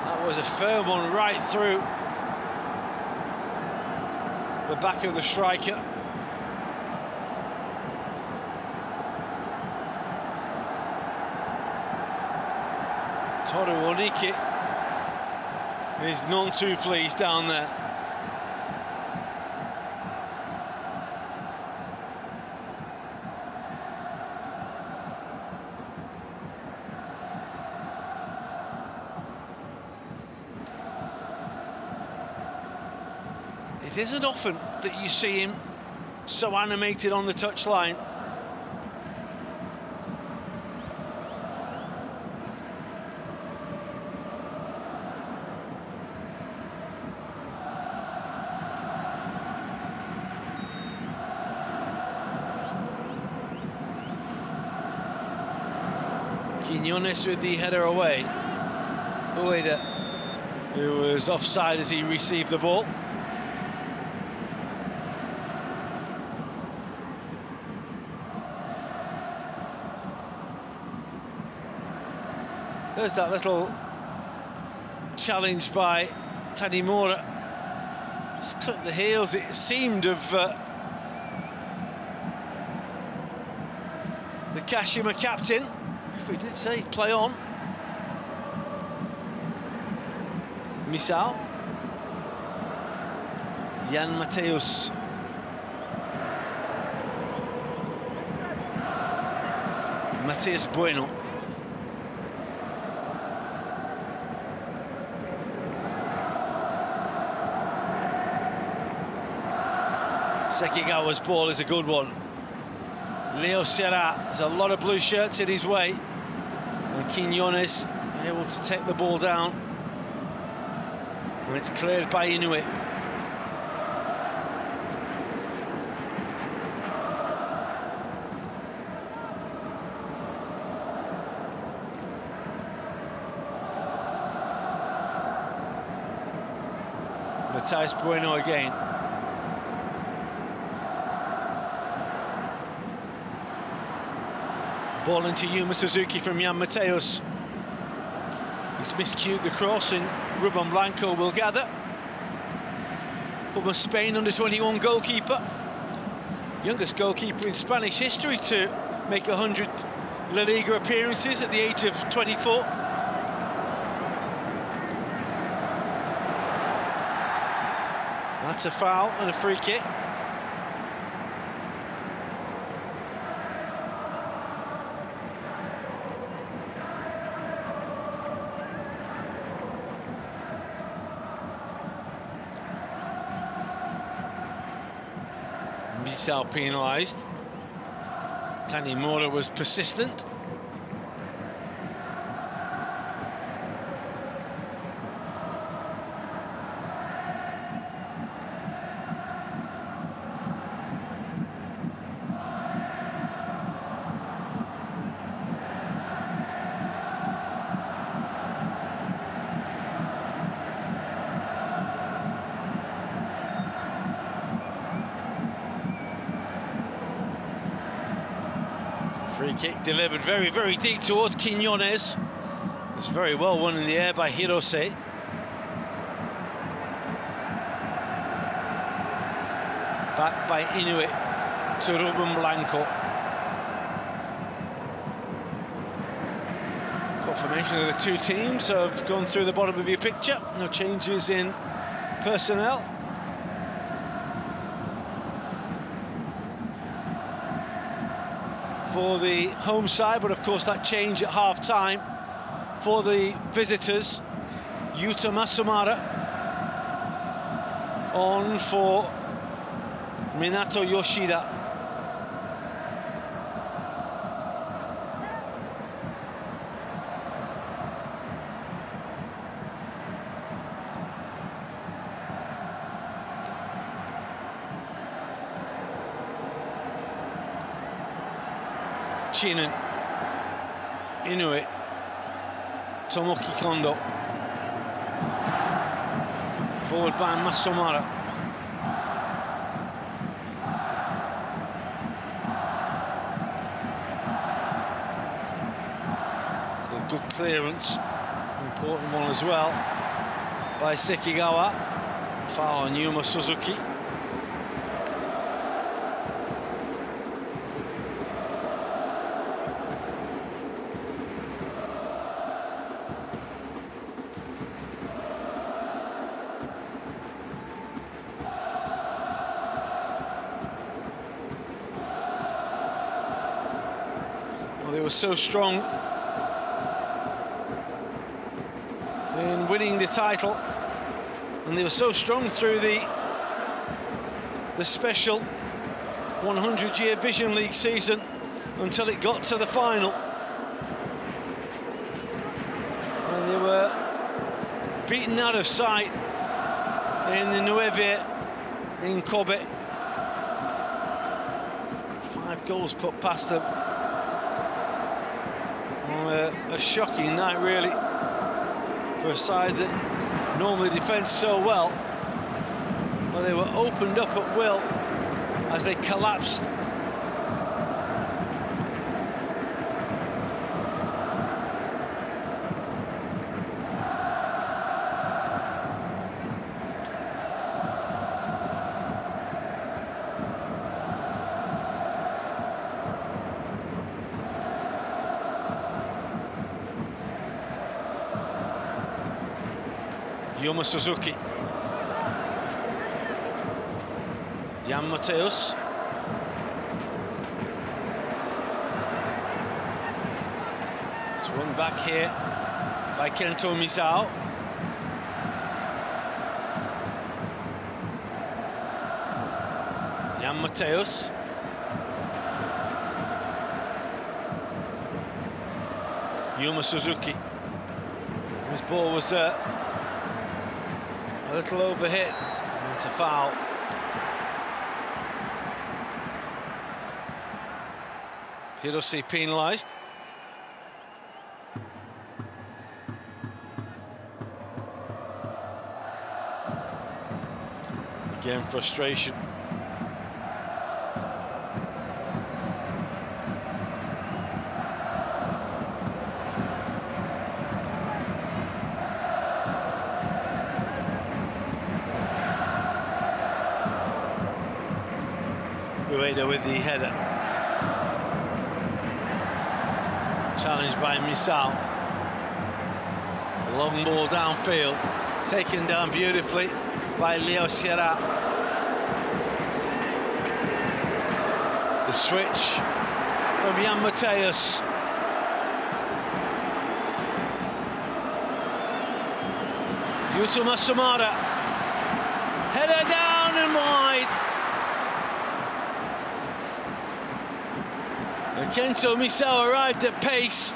That was a firm one right through the back of the striker. Toru Oniki is none too pleased down there. It isn't often that you see him so animated on the touchline. Quiñones with the header away. Ueda, who was offside as he received the ball. There's that little challenge by Tanimura. Just clipped the heels, it seemed, of the Kashima captain. We did say play on. Misao. Jan Mateus. Mateus Bueno. Sekigawa's ball is a good one. Leo Serra has a lot of blue shirts in his way. And Quiñones able to take the ball down. And it's cleared by Inuit. Mata is Bueno again. Ball into Yuma Suzuki from Jan Mateus. He's miscued the cross, and Ruben Blanco will gather. Former Spain under-21 goalkeeper. Youngest goalkeeper in Spanish history to make 100 La Liga appearances at the age of 24. That's a foul and a free kick. Bissau penalised. Tanimura was persistent. Free kick delivered very, very deep towards Quiñones. It's very well won in the air by Hirose. Back by Inuit to Ruben Blanco. Confirmation of the two teams have gone through the bottom of your picture. No changes in personnel. For the home side, but of course that change at half-time. For the visitors, Yuta Masumara on for Minato Yoshida. Chinen, Inuit, Tomoki Kondo. Forward by Masumara. A good clearance, important one as well, by Sekigawa. Foul on Yuma Suzuki. They were so strong in winning the title, and they were so strong through the special 100-year Vision League season until it got to the final. And they were beaten out of sight in the Nueve in Kobe. 5 goals put past them. A shocking night, really, for a side that normally defends so well. Well, they were opened up at will as they collapsed. Yuma Suzuki. Jan Mateus. Swung back here by Kento Misao. Jan Mateus. Yuma Suzuki. His ball was a little overhit, and it's a foul. Hirose penalised. Again, frustration. Rueda with the header. Challenged by Misal. Long ball downfield, taken down beautifully by Leo Sierra. The switch from Jan Mateus. Yutuma Sumara. Header down and wide. And Kento Misao arrived at pace.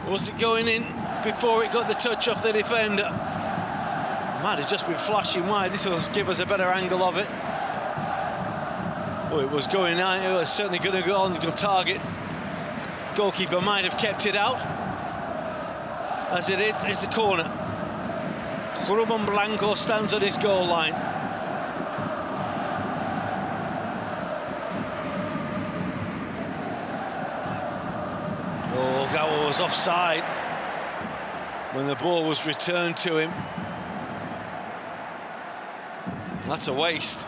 Was it going in before it got the touch off the defender? Might have just been flashing wide. This will give us a better angle of it. Oh, it was going out. It was certainly going to go on target. Goalkeeper might have kept it out. As it is, it's a corner. Ruben Blanco stands on his goal line. Oh, Gawa was offside when the ball was returned to him. That's a waste.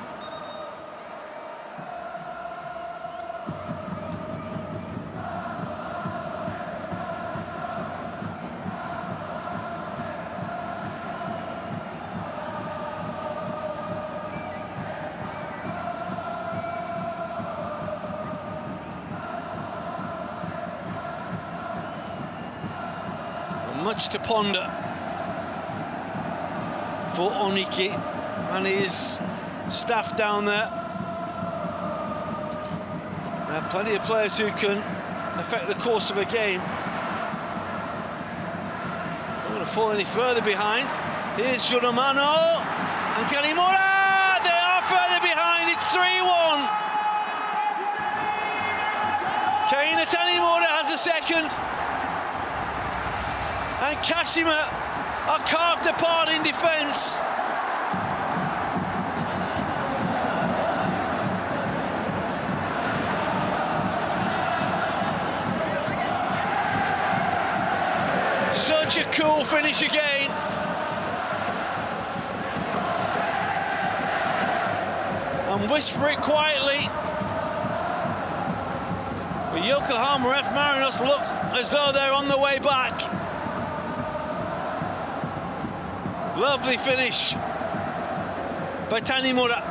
Much to ponder for Oniki and his staff down there. There are plenty of players who can affect the course of a game. Don't want to fall any further behind. Here's Gioromano and Kanimura. They are further behind. It's 3-1. Keina Tanimura has a second. And Kashima are carved apart in defence. Such a cool finish again. And whisper it quietly. The Yokohama F Marinos look as though they're on the way back. Lovely finish by Tanimura.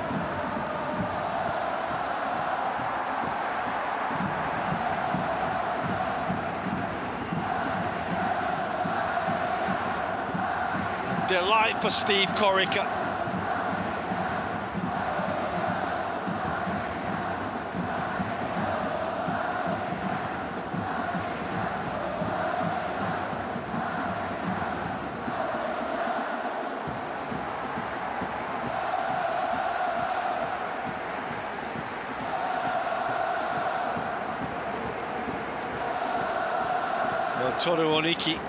Delight for Steve Corica. Toru Oniki.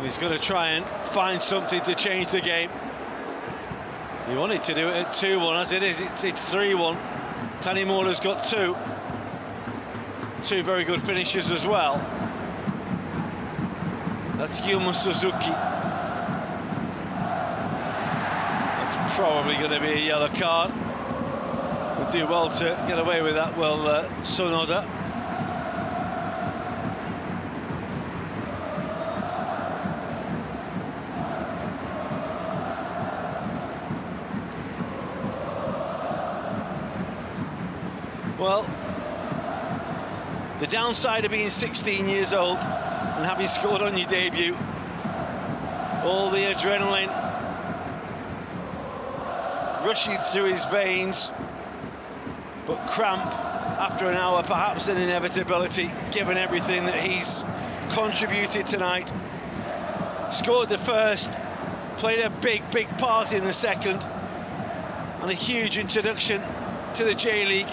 He's going to try and find something to change the game. He wanted to do it at 2-1. As it is, it's 3-1. Tanimura's got two very good finishes as well. That's Yuma Suzuki. That's probably going to be a yellow card. Would do well to get away with that. Well, Sonoda. Well, the downside of being 16 years old and having scored on your debut, all the adrenaline rushing through his veins, but cramp after an hour, perhaps an inevitability, given everything that he's contributed tonight. Scored the first, played a big part in the second, and a huge introduction to the J-League.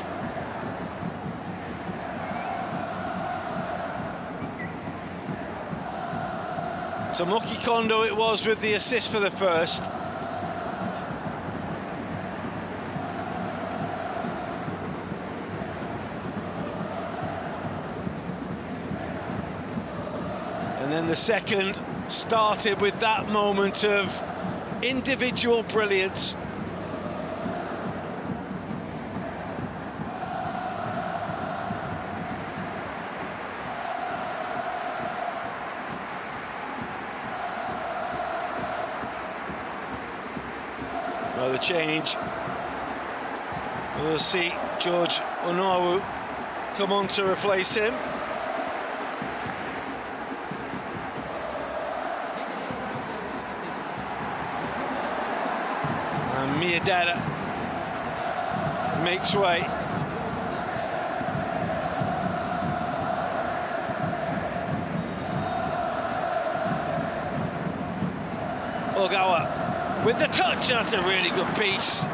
Tomoki Kondo it was with the assist for the first. And then the second started with that moment of individual brilliance. Well, the change. We'll see George Onowu come on to replace him. And Miyadata makes way. Ogawa with the touch. That's a really good piece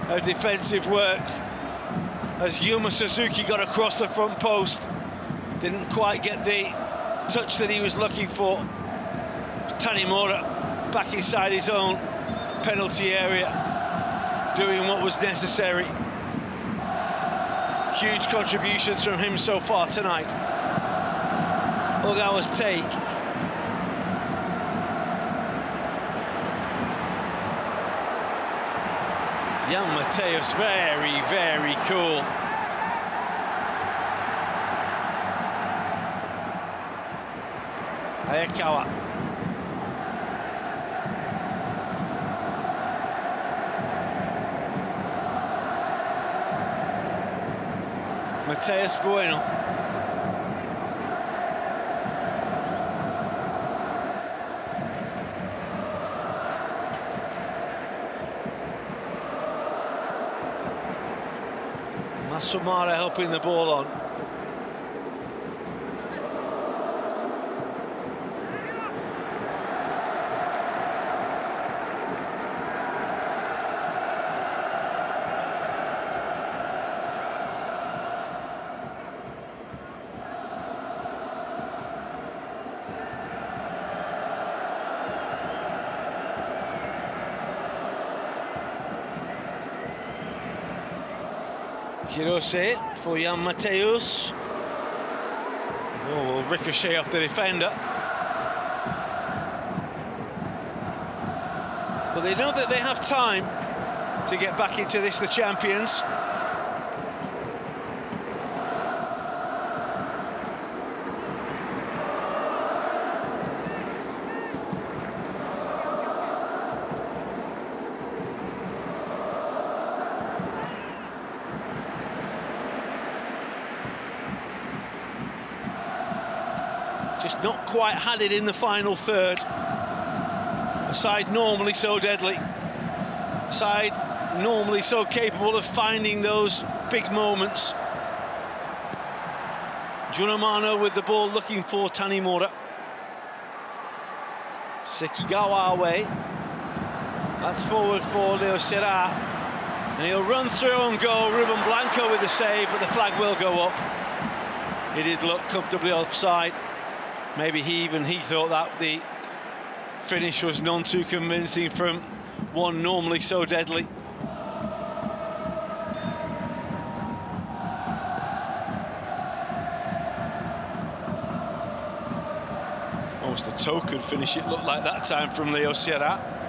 of defensive work as Yuma Suzuki got across the front post. Didn't quite get the touch that he was looking for. Tanimura back inside his own penalty area, doing what was necessary. Huge contributions from him so far tonight. Ogawa's take. Jan Mateus, very, very cool. Hayakawa. Mateus Bueno. Masumara helping the ball on. Hirose for Jan Mateus. Oh, will ricochet off the defender. But they know that they have time to get back into this, the champions. Just not quite had it in the final third. A side normally so deadly. A side normally so capable of finding those big moments. Junamano with the ball looking for Tanimura. Sekigawa away. That's forward for Leo Serra. And he'll run through and go. Ruben Blanco with the save, but the flag will go up. He did look comfortably offside. Maybe he thought that the finish was none too convincing from one normally so deadly. Almost a token finish it looked like that time from Leo Serra.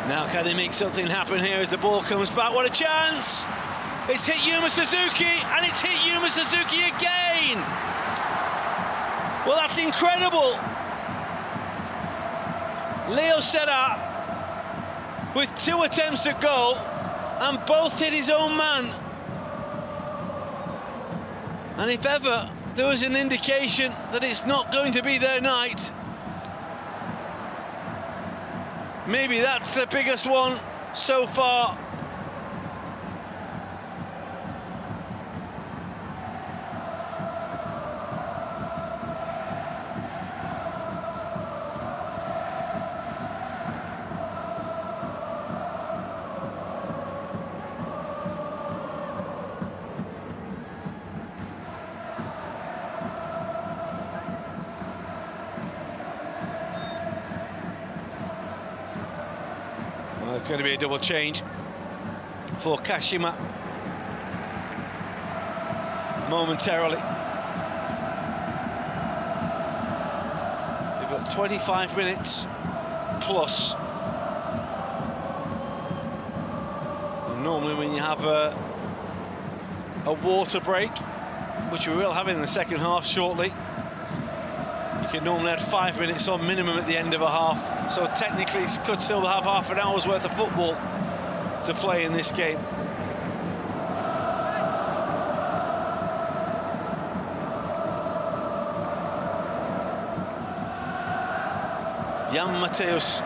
Now can he make something happen here as the ball comes back? What a chance! It's hit Yuma Suzuki, and it's hit Yuma Suzuki again! Well, that's incredible! Leo Serra with 2 attempts at goal, and both hit his own man. And if ever there was an indication that it's not going to be their night, maybe that's the biggest one so far. It's going to be a double change for Kashima momentarily. They've got 25 minutes plus. And normally when you have a water break, which we will have in the second half shortly, you can normally add 5 minutes on minimum at the end of a half. So technically could still have half an hour's worth of football to play in this game. Jan Mateus.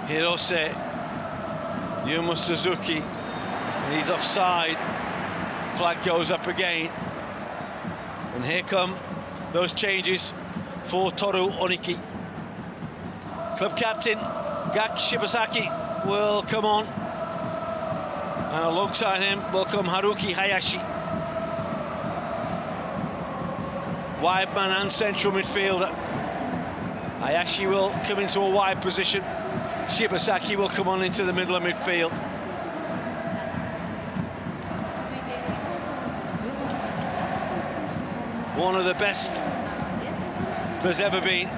Hirose. Yuma Suzuki. He's offside. Flag goes up again. And here come those changes for Toru Oniki. Club captain Gak Shibasaki will come on. And alongside him will come Haruki Hayashi. Wide man and central midfielder. Hayashi will come into a wide position. Shibasaki will come on into the middle of midfield. One of the best there's ever been.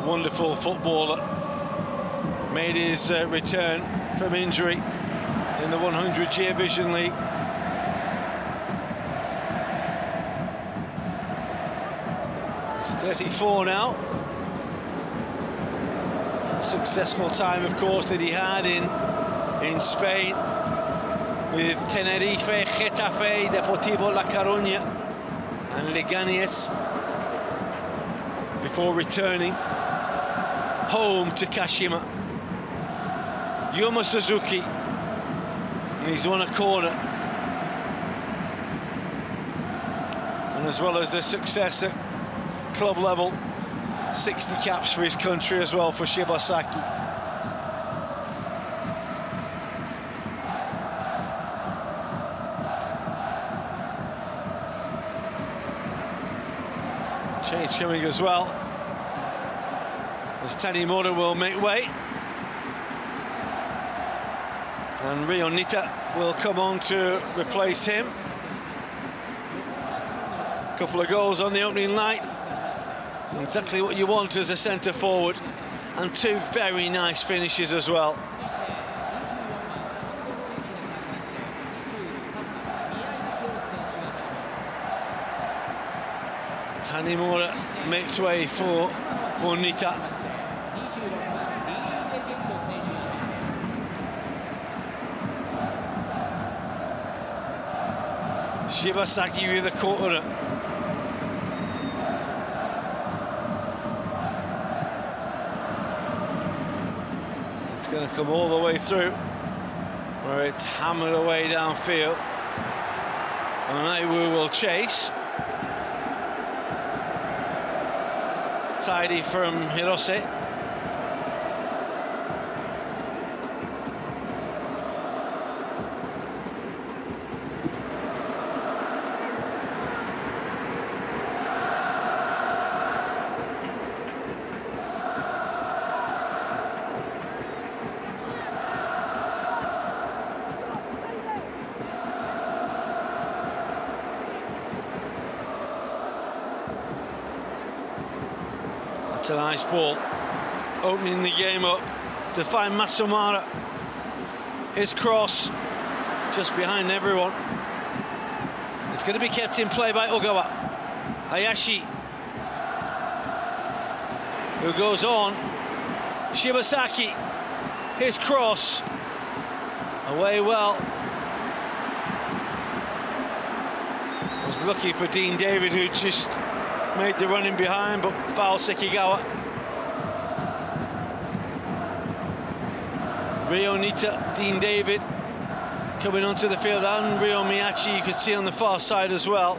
Wonderful footballer. Made his return from injury in the 100 Vision League. He's 34 now. A successful time, of course, that he had in Spain with Tenerife, Getafe, Deportivo La Coruña and Leganés before returning home to Kashima. Yuma Suzuki, and he's won a corner. And as well as the success at club level, 60 caps for his country as well for Shibasaki. Change coming as well, as Tanimura will make way. And Rio Nita will come on to replace him. A couple of goals on the opening night. Exactly what you want as a centre forward. And two very nice finishes as well. Tanimura makes way for Nita. Shibasaki with the corner. It's going to come all the way through, where it's hammered away downfield. And Aiwu will chase. Tidy from Hirose. It's a nice ball, opening the game up to find Masumara. His cross, just behind everyone. It's going to be kept in play by Ogawa. Hayashi, who goes on. Shibasaki, his cross, away well. Was lucky for Dean David, who just made the run in behind, but foul Sekigawa. Rio Nita, Dean David coming onto the field, and Rio Miyachi you can see on the far side as well.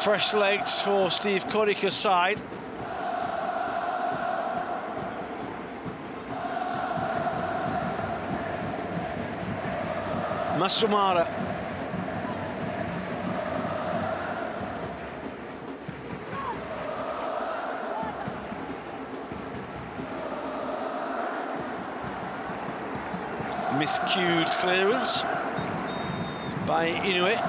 Fresh legs for Steve Korika's side. Masumara. Miscued clearance by Inuit.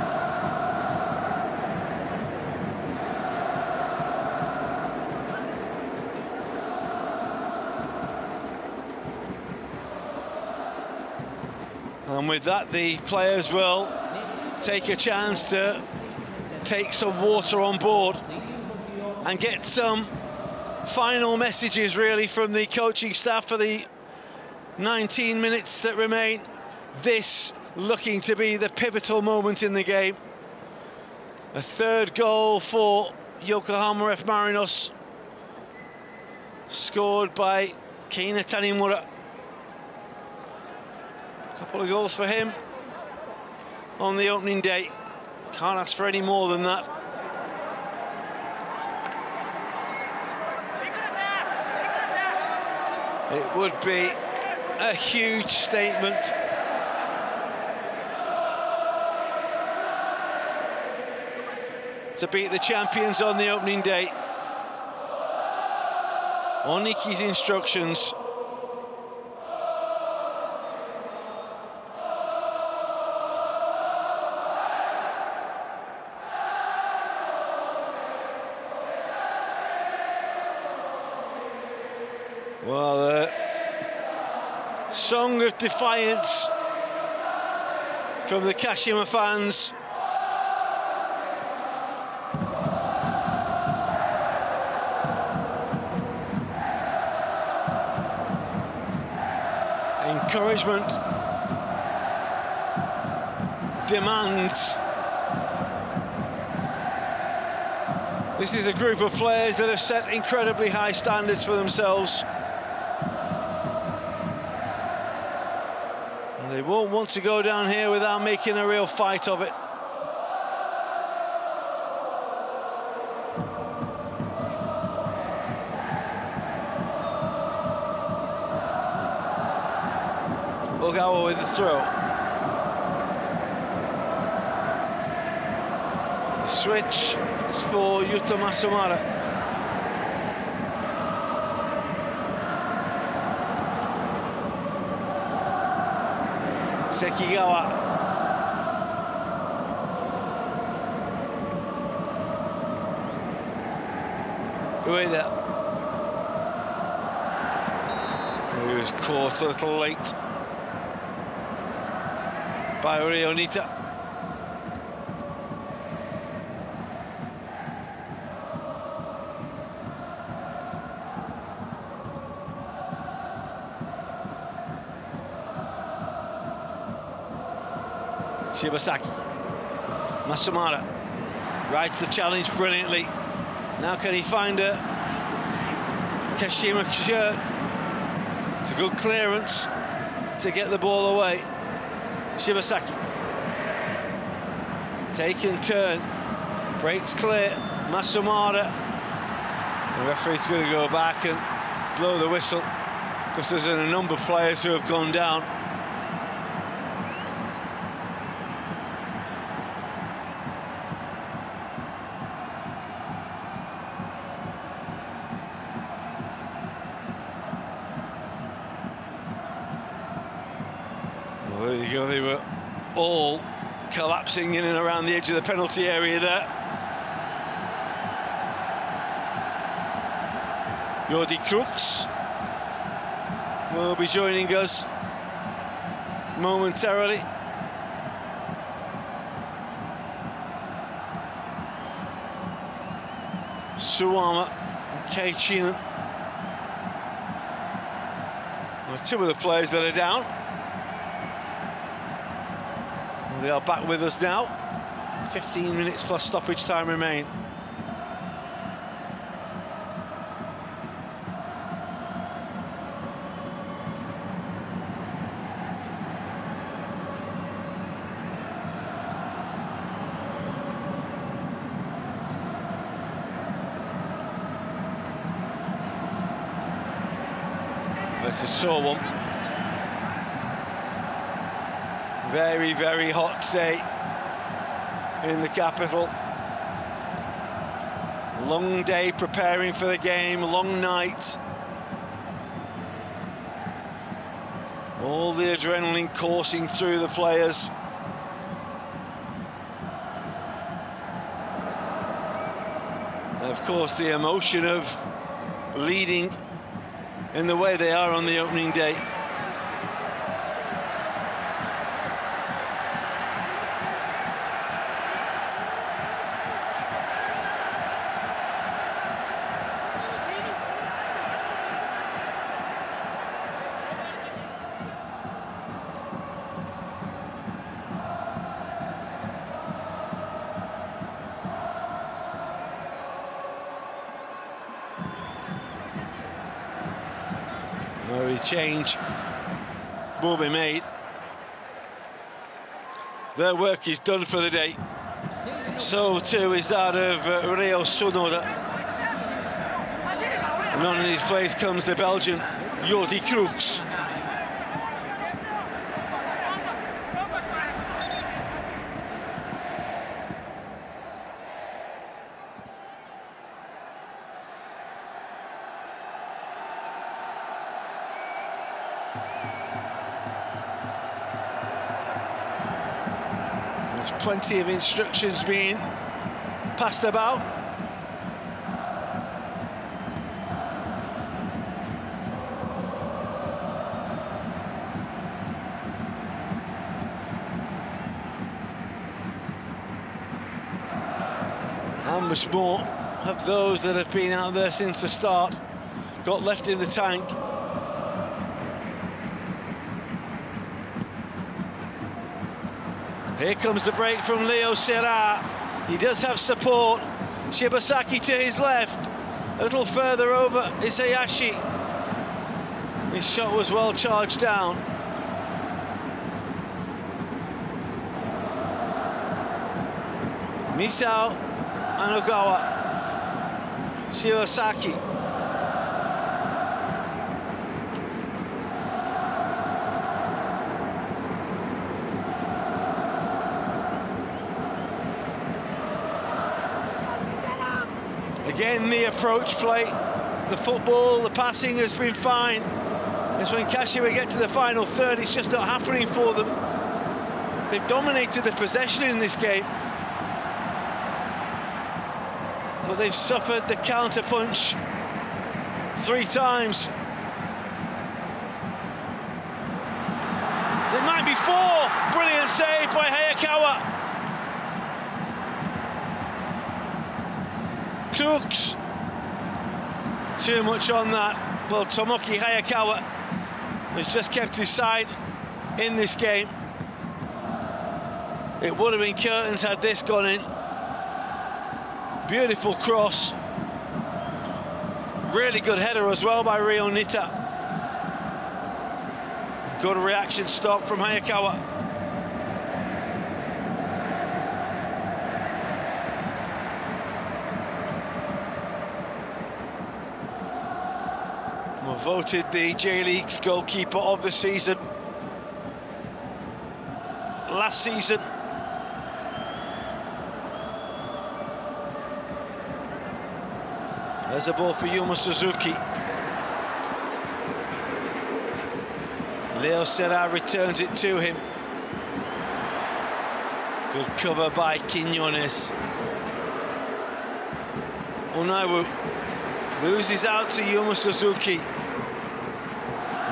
And with that, the players will take a chance to take some water on board and get some final messages, really, from the coaching staff for the 19 minutes that remain. This looking to be the pivotal moment in the game. A third goal for Yokohama F Marinos, scored by Keina Tanimura. A couple of goals for him on the opening day. Can't ask for any more than that. It would be a huge statement. To beat the champions on the opening day. Oniki's instructions. Well, song of defiance from the Kashima fans. Encouragement, demands. This is a group of players that have set incredibly high standards for themselves. And they won't want to go down here without making a real fight of it. Ogawa with the throw. The switch is for Yuta Masumara. Sekigawa. Ueda. He was caught a little late by Orionita. Shibasaki. Masumara rides the challenge brilliantly. Now can he find a Kashima shirt? It's a good clearance to get the ball away. Shibasaki. Take and turn. Breaks clear. Masumara. The referee's going to go back and blow the whistle because there's a number of players who have gone down. Well, there you go, they were all collapsing in and around the edge of the penalty area there. Jordi Crooks will be joining us momentarily. Suwama and Keiichinen are two of the players that are down. They are back with us now. 15 minutes plus stoppage time remain. It's a sore one. Very, very hot day in the capital. Long day preparing for the game, long night. All the adrenaline coursing through the players. And of course, the emotion of leading in the way they are on the opening day. Change will be made. Their work is done for the day. So too is that of Rio Sonoda. And on in his place comes the Belgian Jordi Kroeks. Plenty of instructions being passed about. How much more have those that have been out there since the start got left in the tank? Here comes the break from Leo Serra. He does have support. Shibasaki to his left. A little further over Isayashi. His shot was well charged down. Misao and Ogawa. Shibasaki. Again, the approach play, the football, the passing has been fine. It's when Kashima get to the final third, it's just not happening for them. They've dominated the possession in this game, but they've suffered the counter-punch 3 times. There might be 4. Brilliant save by Hayakawa. Kroeks, too much on that. Well, Tomoki Hayakawa has just kept his side in this game. It would have been curtains had this gone in. Beautiful cross. Really good header as well by Rio Nita. Good reaction stop from Hayakawa. Voted the J-League's goalkeeper of the season last season. There's a ball for Yuma Suzuki. Leo Serra returns it to him. Good cover by Quiñones. Unaiwu loses out to Yuma Suzuki.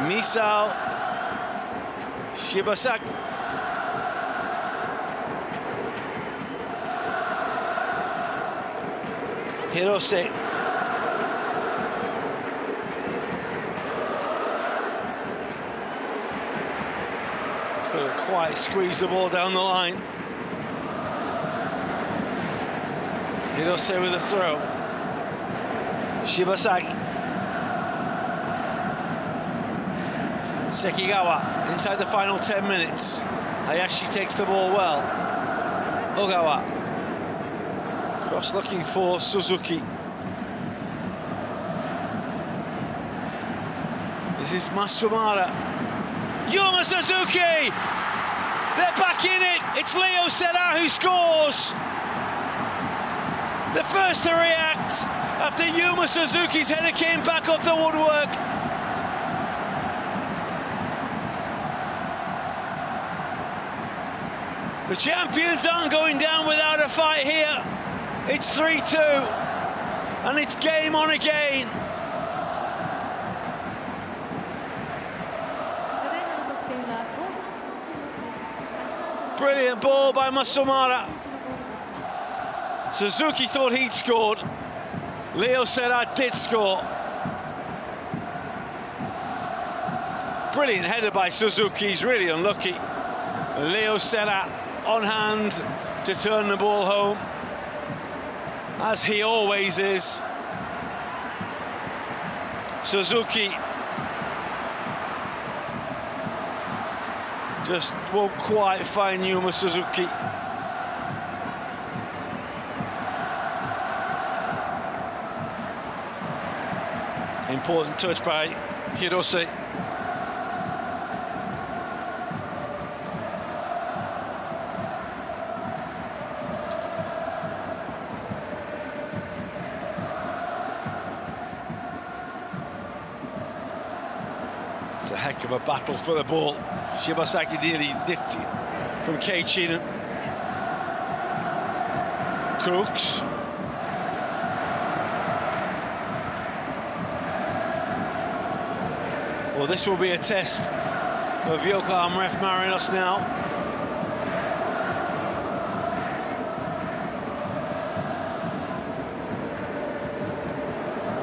Misao, Shibasaki. Hirose. Couldn't quite squeeze the ball down the line. Hirose with a throw. Shibasaki. Sekigawa inside the final 10 minutes. Hayashi takes the ball well. Ogawa. Cross looking for Suzuki. This is Masumara. Yuma Suzuki! They're back in it. It's Leo Serra who scores. The first to react after Yuma Suzuki's header came back off the woodwork. The champions aren't going down without a fight here. It's 3-2, and it's game on again. Brilliant ball by Masumara. Suzuki thought he'd scored. Leo Serra did score. Brilliant header by Suzuki, he's really unlucky. Leo Serra on hand to turn the ball home, as he always is. Suzuki just won't quite find Yuma Suzuki. Important touch by Hirose. It's a heck of a battle for the ball. Shibasaki nearly nipped it from Keiichinen. Crooks. Well, this will be a test of Yokohama F. Marinos now.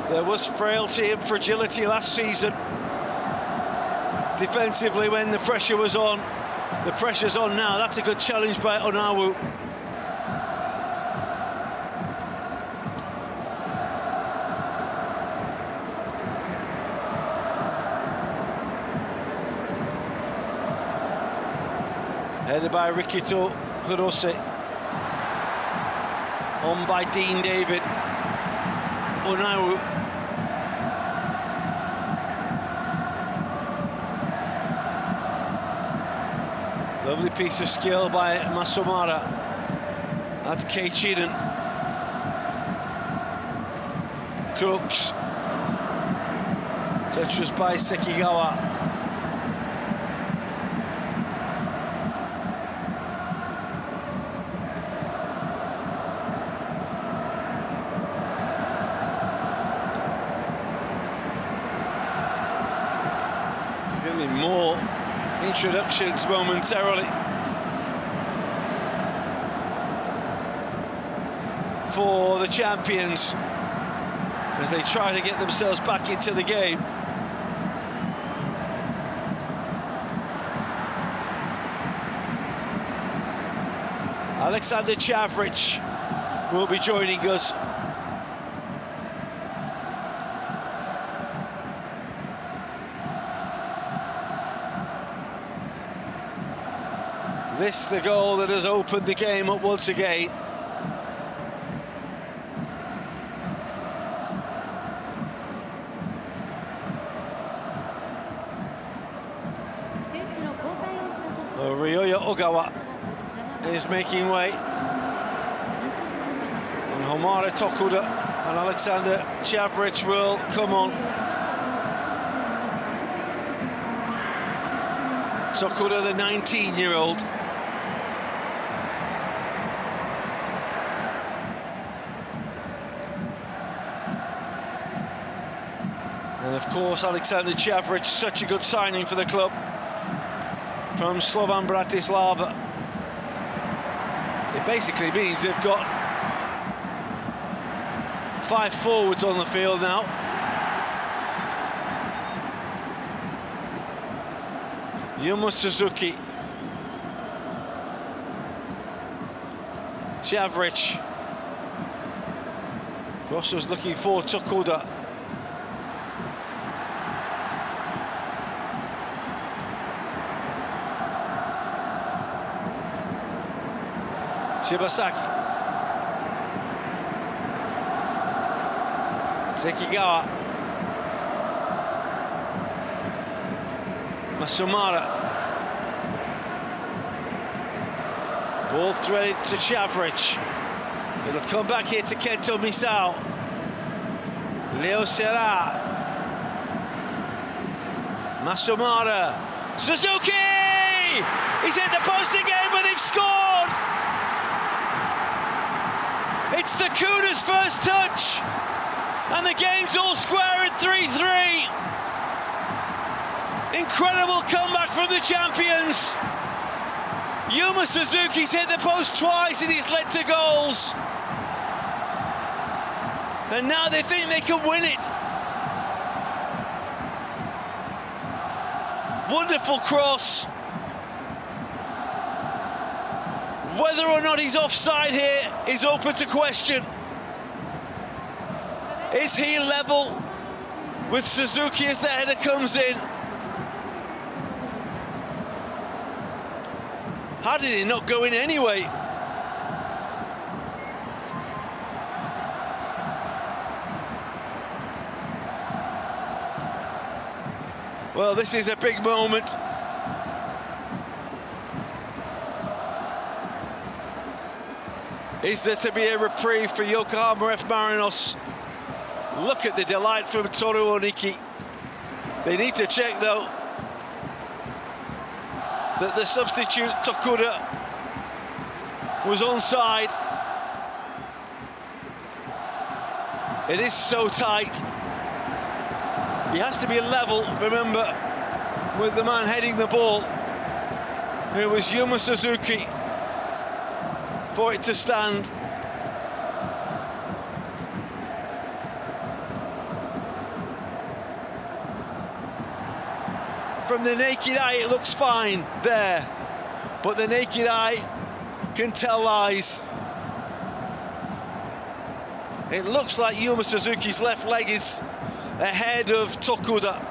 There was frailty and fragility last season. Defensively, when the pressure was on, the pressure's on now. That's a good challenge by Onawu. Headed by Rikito Hirose. On by Dean David. Onawu. Lovely piece of skill by Masumara. That's Keiichinen. Crooks. Touch was by Sekigawa. There's going to be more introductions momentarily for the champions as they try to get themselves back into the game. Alexander Chavric will be joining us. This the goal that has opened the game up once again. So Ryoya Ogawa is making way. And Homare Tokuda and Alexander Chavric will come on. Tokuda, the 19-year-old. And of course, Alexander Chavric, such a good signing for the club from Slovan Bratislava. It basically means they've got 5 forwards on the field now. Yuma Suzuki, Chavric. Ross was looking for Tokuda. Shibasaki. Sekigawa. Masumara. Ball threaded to Chavric. It'll come back here to Kento Misao. Leo Serra. Masumara. Suzuki! He's hit the post again, but they've scored! It's Takuda's first touch, and the game's all square at 3-3. Incredible comeback from the champions. Yuma Suzuki's hit the post twice and it's led to goals. And now they think they can win it. Wonderful cross. Whether or not he's offside here is open to question. Is he level with Suzuki as the header comes in? How did he not go in anyway? Well, this is a big moment. Is there to be a reprieve for Yokohama F Marinos? Look at the delight from Toru Oniki. They need to check, though, that the substitute Tokuda was onside. It is so tight. He has to be level, remember, with the man heading the ball, who was Yuma Suzuki, for it to stand. From the naked eye, it looks fine there, but the naked eye can tell lies. It looks like Yuma Suzuki's left leg is ahead of Tokuda.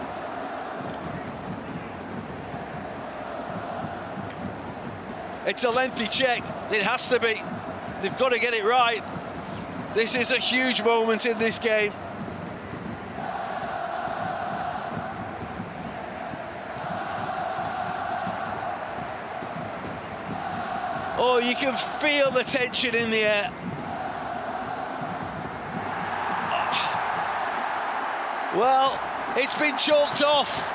It's a lengthy check, it has to be. They've got to get it right. This is a huge moment in this game. Oh, you can feel the tension in the air. Well, it's been chalked off.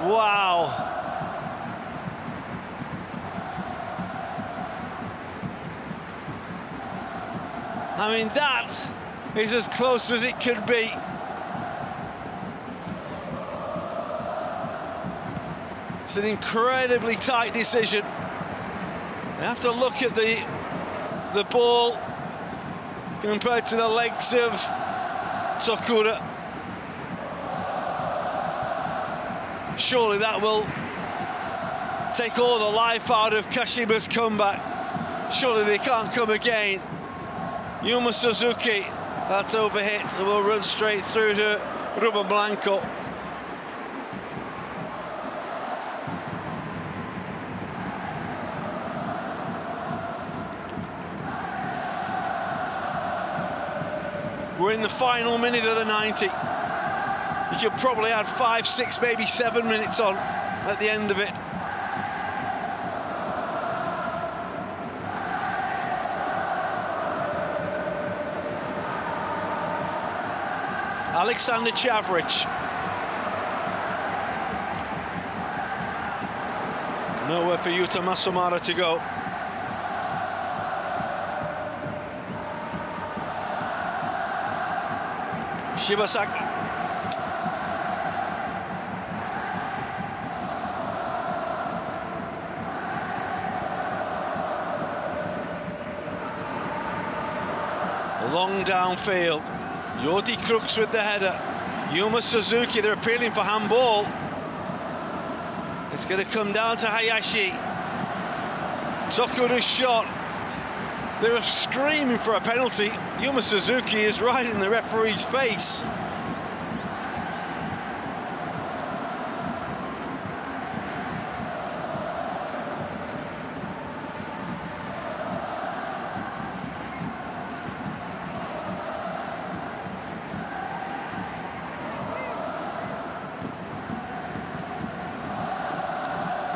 Wow. I mean, that is as close as it could be. It's an incredibly tight decision. You have to look at the ball compared to the legs of Tokuda. Surely that will take all the life out of Kashima's comeback. Surely they can't come again. Yuma Suzuki, that's overhit, and will run straight through to Ruben Blanco. We're in the final minute of the 90. You could probably add 5, 6, maybe 7 minutes on at the end of it. Alexander Chavric. Nowhere for Yuta Masumara to go. Shibasaki. Long downfield. Yodi Crooks with the header. Yuma Suzuki, they're appealing for handball. It's going to come down to Hayashi. Tokuda's shot. They're screaming for a penalty. Yuma Suzuki is right in the referee's face.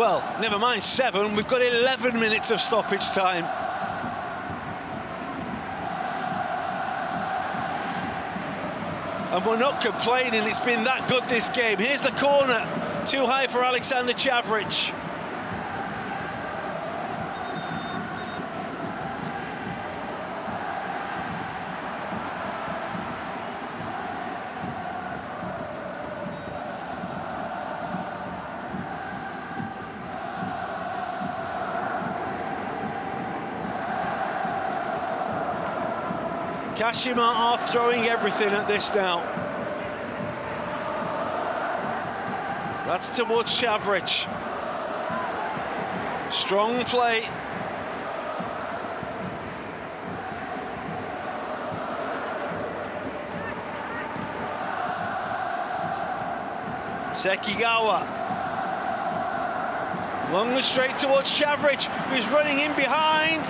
Well, never mind 7, we've got 11 minutes of stoppage time. And we're not complaining, it's been that good this game. Here's the corner, too high for Alexander Chavric. Kashima are throwing everything at this now. That's towards Chavric. Strong play. Sekigawa. Long and straight towards Chavric, who's running in behind.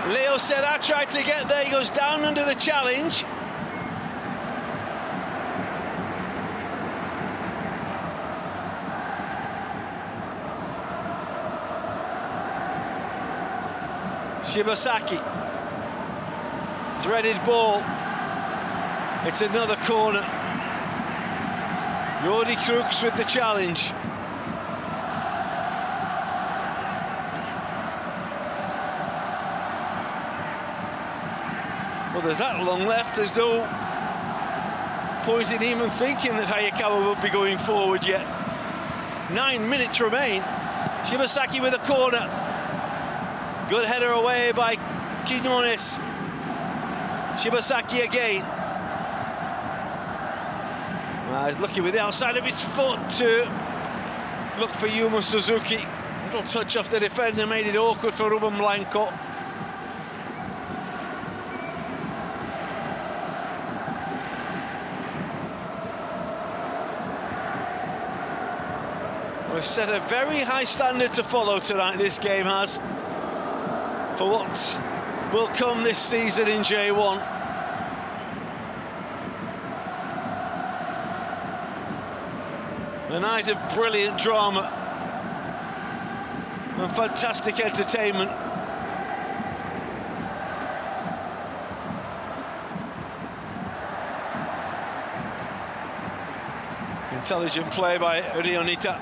Leo Serra tried to get there, he goes down under the challenge. Shibasaki. Threaded ball. It's another corner. Jordi Crooks with the challenge. Well, there's that long left, there's no point in even thinking that Hayakawa will be going forward yet. 9 minutes remain. Shibasaki with a corner. Good header away by Quinones. Shibasaki again. He's looking with the outside of his foot to look for Yuma Suzuki. Little touch off the defender made it awkward for Ruben Blanco. We've set a very high standard to follow tonight, this game has, for what will come this season in J1. A night of brilliant drama and fantastic entertainment. Intelligent play by Rionita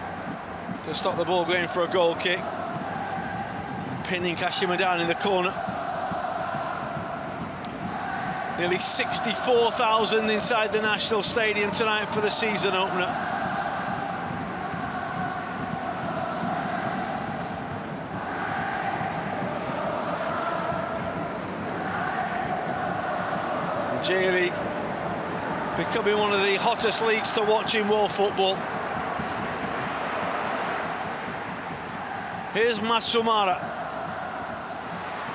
to stop the ball going for a goal kick. And pinning Kashima down in the corner. Nearly 64,000 inside the National Stadium tonight for the season opener. J.League becoming one of the hottest leagues to watch in world football. Here's Masumara.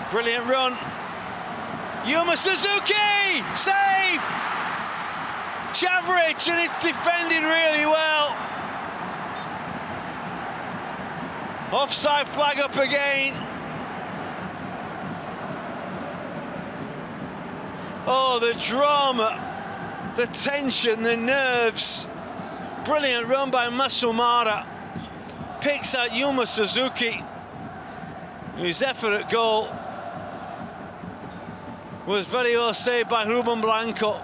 Brilliant run. Yuma Suzuki! Saved! Chavric, and it's defended really well. Offside flag up again. Oh, the drama, the tension, the nerves. Brilliant run by Masumara. Picks out Yuma Suzuki, whose effort at goal was very well saved by Ruben Blanco.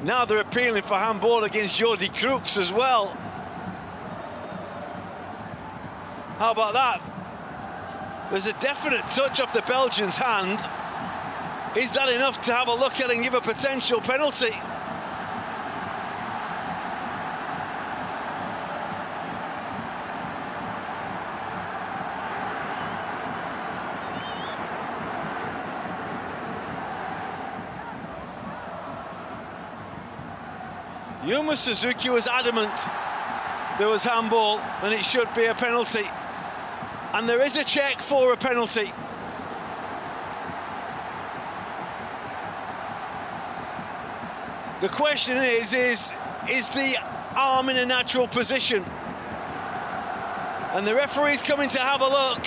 Now they're appealing for handball against Jordi Crooks as well. How about that? There's a definite touch off the Belgian's hand. Is that enough to have a look at and give a potential penalty? Yuma Suzuki was adamant there was handball and it should be a penalty. And there is a check for a penalty. The question is the arm in a natural position? And the referee's coming to have a look.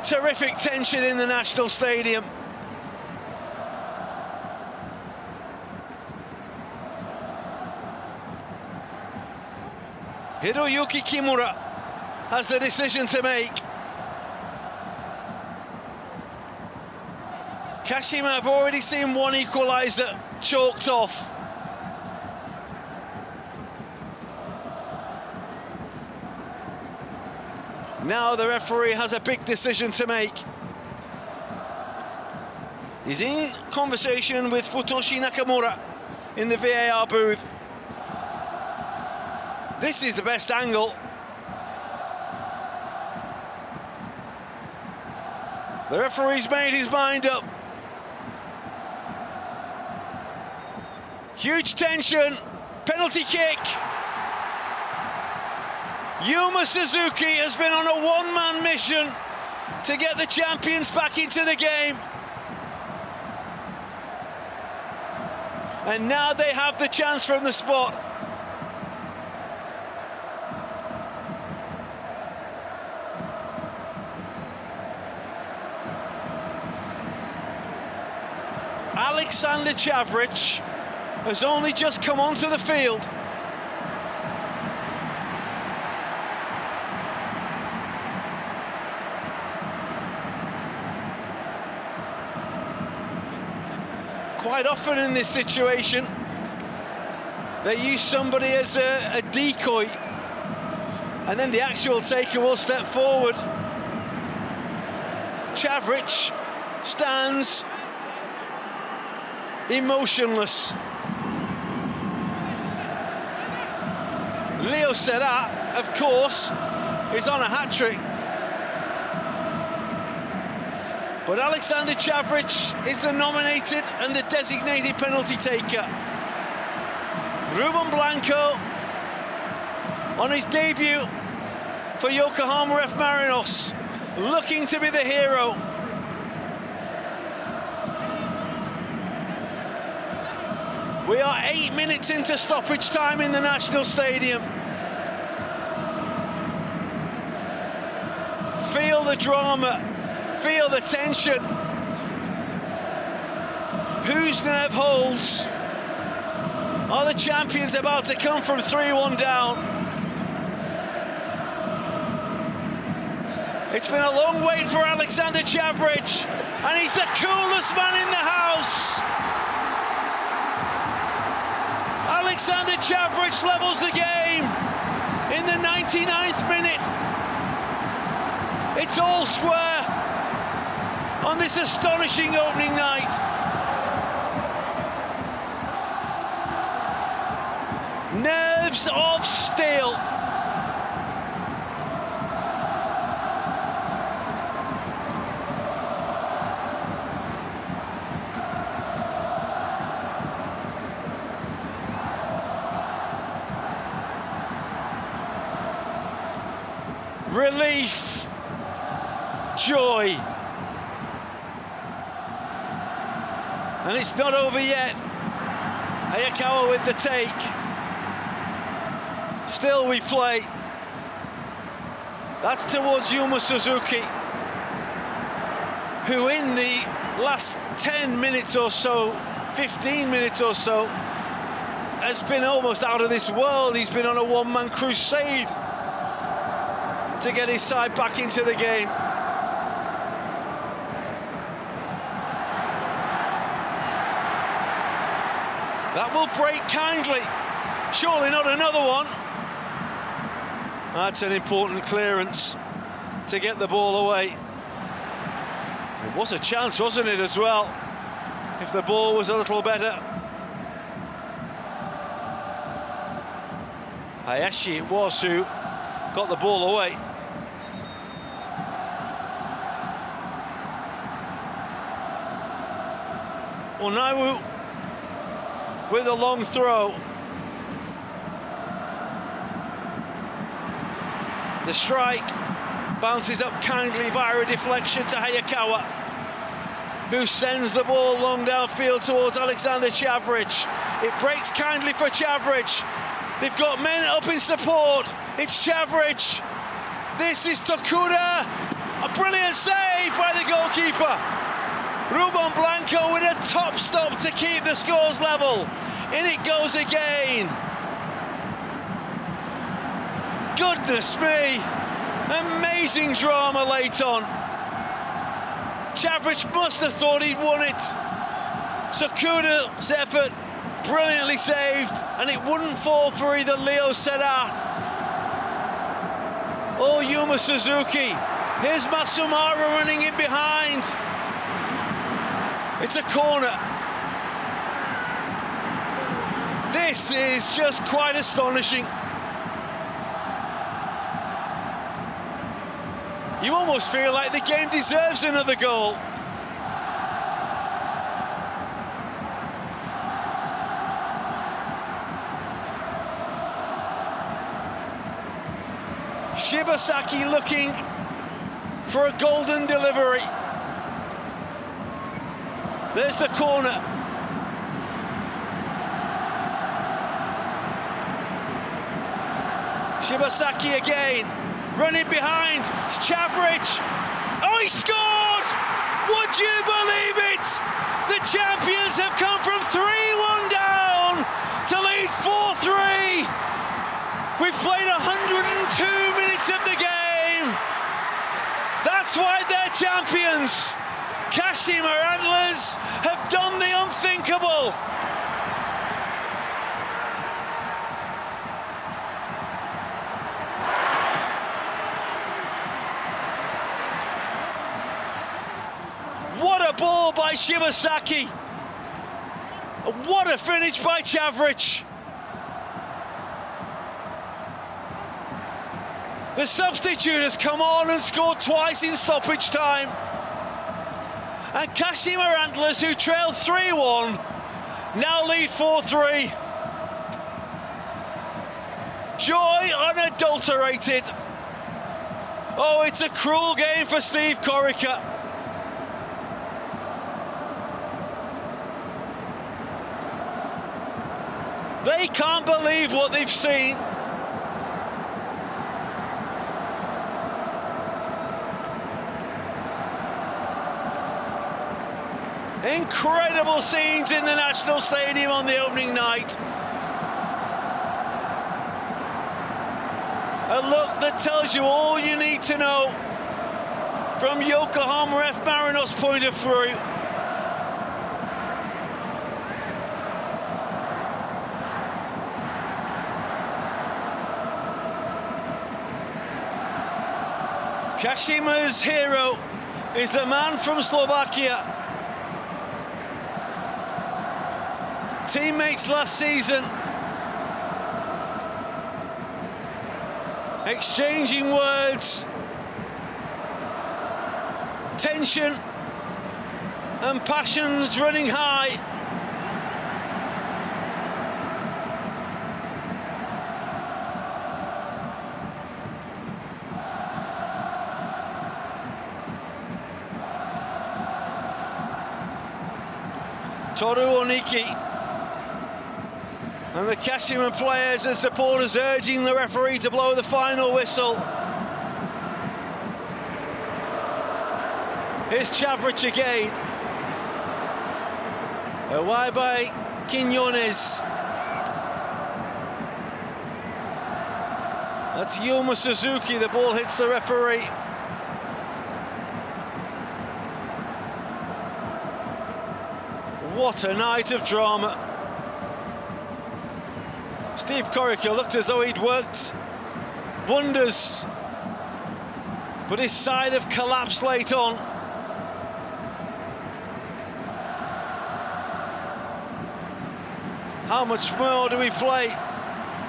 Terrific tension in the National Stadium. Hiroyuki Kimura has the decision to make. Kashima have already seen one equaliser chalked off. Now the referee has a big decision to make. He's in conversation with Futoshi Nakamura in the VAR booth. This is the best angle. The referee's made his mind up. Huge tension, penalty kick. Yuma Suzuki has been on a one-man mission to get the champions back into the game. And now they have the chance from the spot. Alexander Chavric has only just come onto the field. Quite often in this situation, they use somebody as a decoy, and then the actual taker will step forward. Chavric stands emotionless. Leo Serra, of course, is on a hat-trick. But Alexander Chavric is the nominated and the designated penalty taker. Ruben Blanco, on his debut for Yokohama F. Marinos, looking to be the hero. We are 8 minutes into stoppage time in the National Stadium. Feel the drama, feel the tension. Whose nerve holds? Are the champions about to come from 3-1 down? It's been a long wait for Alexander Chavric, and he's the coolest man in the house. Alexander Chavric levels the game in the 99th minute. It's all square on this astonishing opening night. Nerves of steel. Relief, joy, and it's not over yet. Hayakawa with the take. Still we play. That's towards Yuma Suzuki, who in the last 10 minutes or so, 15 minutes or so, has been almost out of this world. He's been on a one-man crusade to get his side back into the game. That will break kindly. Surely not another one. That's an important clearance to get the ball away. It was a chance, wasn't it, as well, if the ball was a little better. Hayashi it was who got the ball away. Onaiwu with a long throw. The strike bounces up kindly via a deflection to Hayakawa, who sends the ball long downfield towards Alexander Chavric. It breaks kindly for Chavric. They've got men up in support. It's Chavric. This is Tokuda. A brilliant save by the goalkeeper. Ruben Blanco with a top stop to keep the scores level. In it goes again. Goodness me. Amazing drama late on. Chavric must have thought he'd won it. Sakuda's effort brilliantly saved, and it wouldn't fall for either Leo Seda or Yuma Suzuki. Here's Masumara running in behind. It's a corner. This is just quite astonishing. You almost feel like the game deserves another goal. Shibasaki looking for a golden delivery. There's the corner. Shibasaki again, running behind, it's Chavric. Oh, he scored! Would you believe it? The champions have come from 3-1 down to lead 4-3. We've played 102 minutes of the game. That's why they're champions. Kashima Antlers have done the unthinkable. What a ball by Shibasaki. What a finish by Chavric. The substitute has come on and scored twice in stoppage time. And Kashima Antlers, who trailed 3-1, now lead 4-3. Joy unadulterated. Oh, it's a cruel game for Steve Corica. They can't believe what they've seen. Incredible scenes in the National Stadium on the opening night. A look that tells you all you need to know from Yokohama F Marinos' point of view. Kashima's hero is the man from Slovakia. Teammates last season, exchanging words, tension and passions running high. Toru Oniki and the Kashima players and supporters urging the referee to blow the final whistle. Here's Chavric again. Away by Quiñones. That's Yuma Suzuki, the ball hits the referee. What a night of drama. Steve Corica looked as though he'd worked wonders, but his side have collapsed late on. How much more do we play?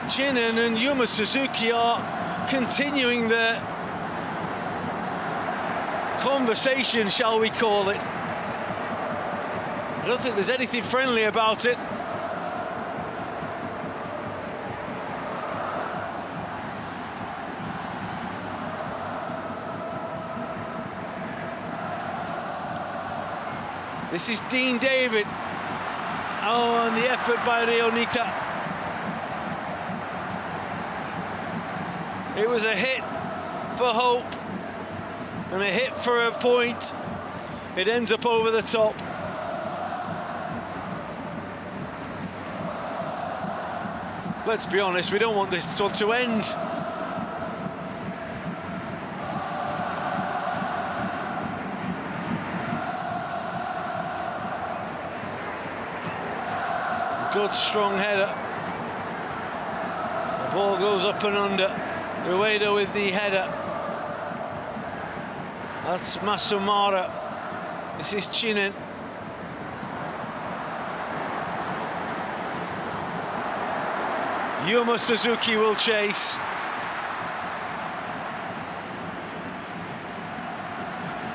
Chinen and Yuma Suzuki are continuing their conversation, shall we call it. I don't think there's anything friendly about it. This is Dean David. Oh, and the effort by Leonita. It was a hit for hope. and a hit for a point. It ends up over the top. Let's be honest, we don't want this one to end. Good strong header. The ball goes up and under. Ueda with the header. That's Masumara. This is Chinen. Yuma Suzuki will chase.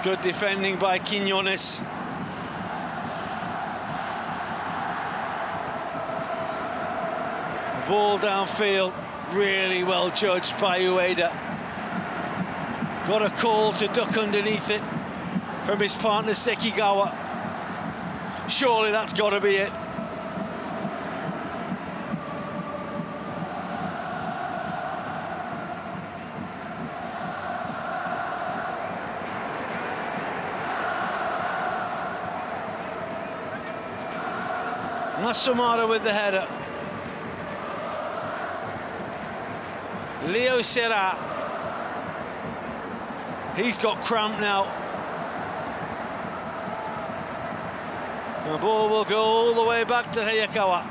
Good defending by Quinones. Ball downfield, really well judged by Ueda. Got a call to duck underneath it from his partner Sekigawa. Surely that's got to be it. Masumara with the header. Leo Serra. He's got cramp now. The ball will go all the way back to Hayakawa.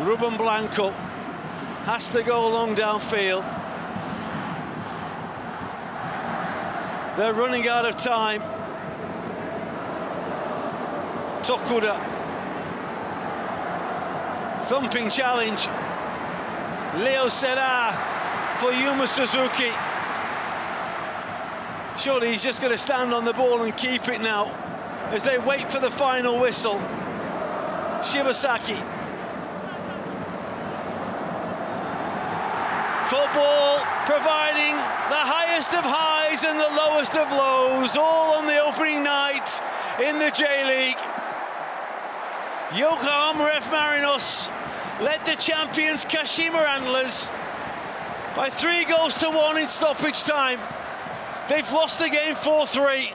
Ruben Blanco has to go long downfield. They're running out of time. Tokuda. Thumping challenge. Leo Serra for Yuma Suzuki. Surely he's just going to stand on the ball and keep it now as they wait for the final whistle. Shibasaki. Football providing the highest of highs and the lowest of lows, all on the opening night in the J-League. Yokohama F. Marinos led the champions Kashima Antlers by 3-1 in stoppage time. They've lost the game 4-3.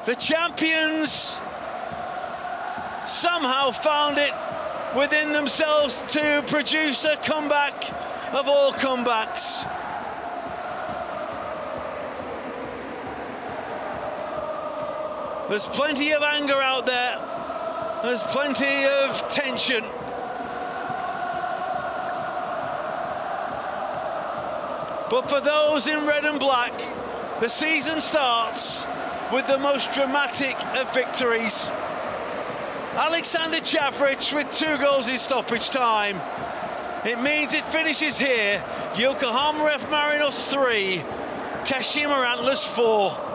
The champions somehow found it within themselves to produce a comeback of all comebacks. There's plenty of anger out there. There's plenty of tension. But for those in red and black, the season starts with the most dramatic of victories. Alexander Chavric with 2 goals in stoppage time. It means it finishes here. Yokohama F. Marinos 3, Kashima Antlers 4.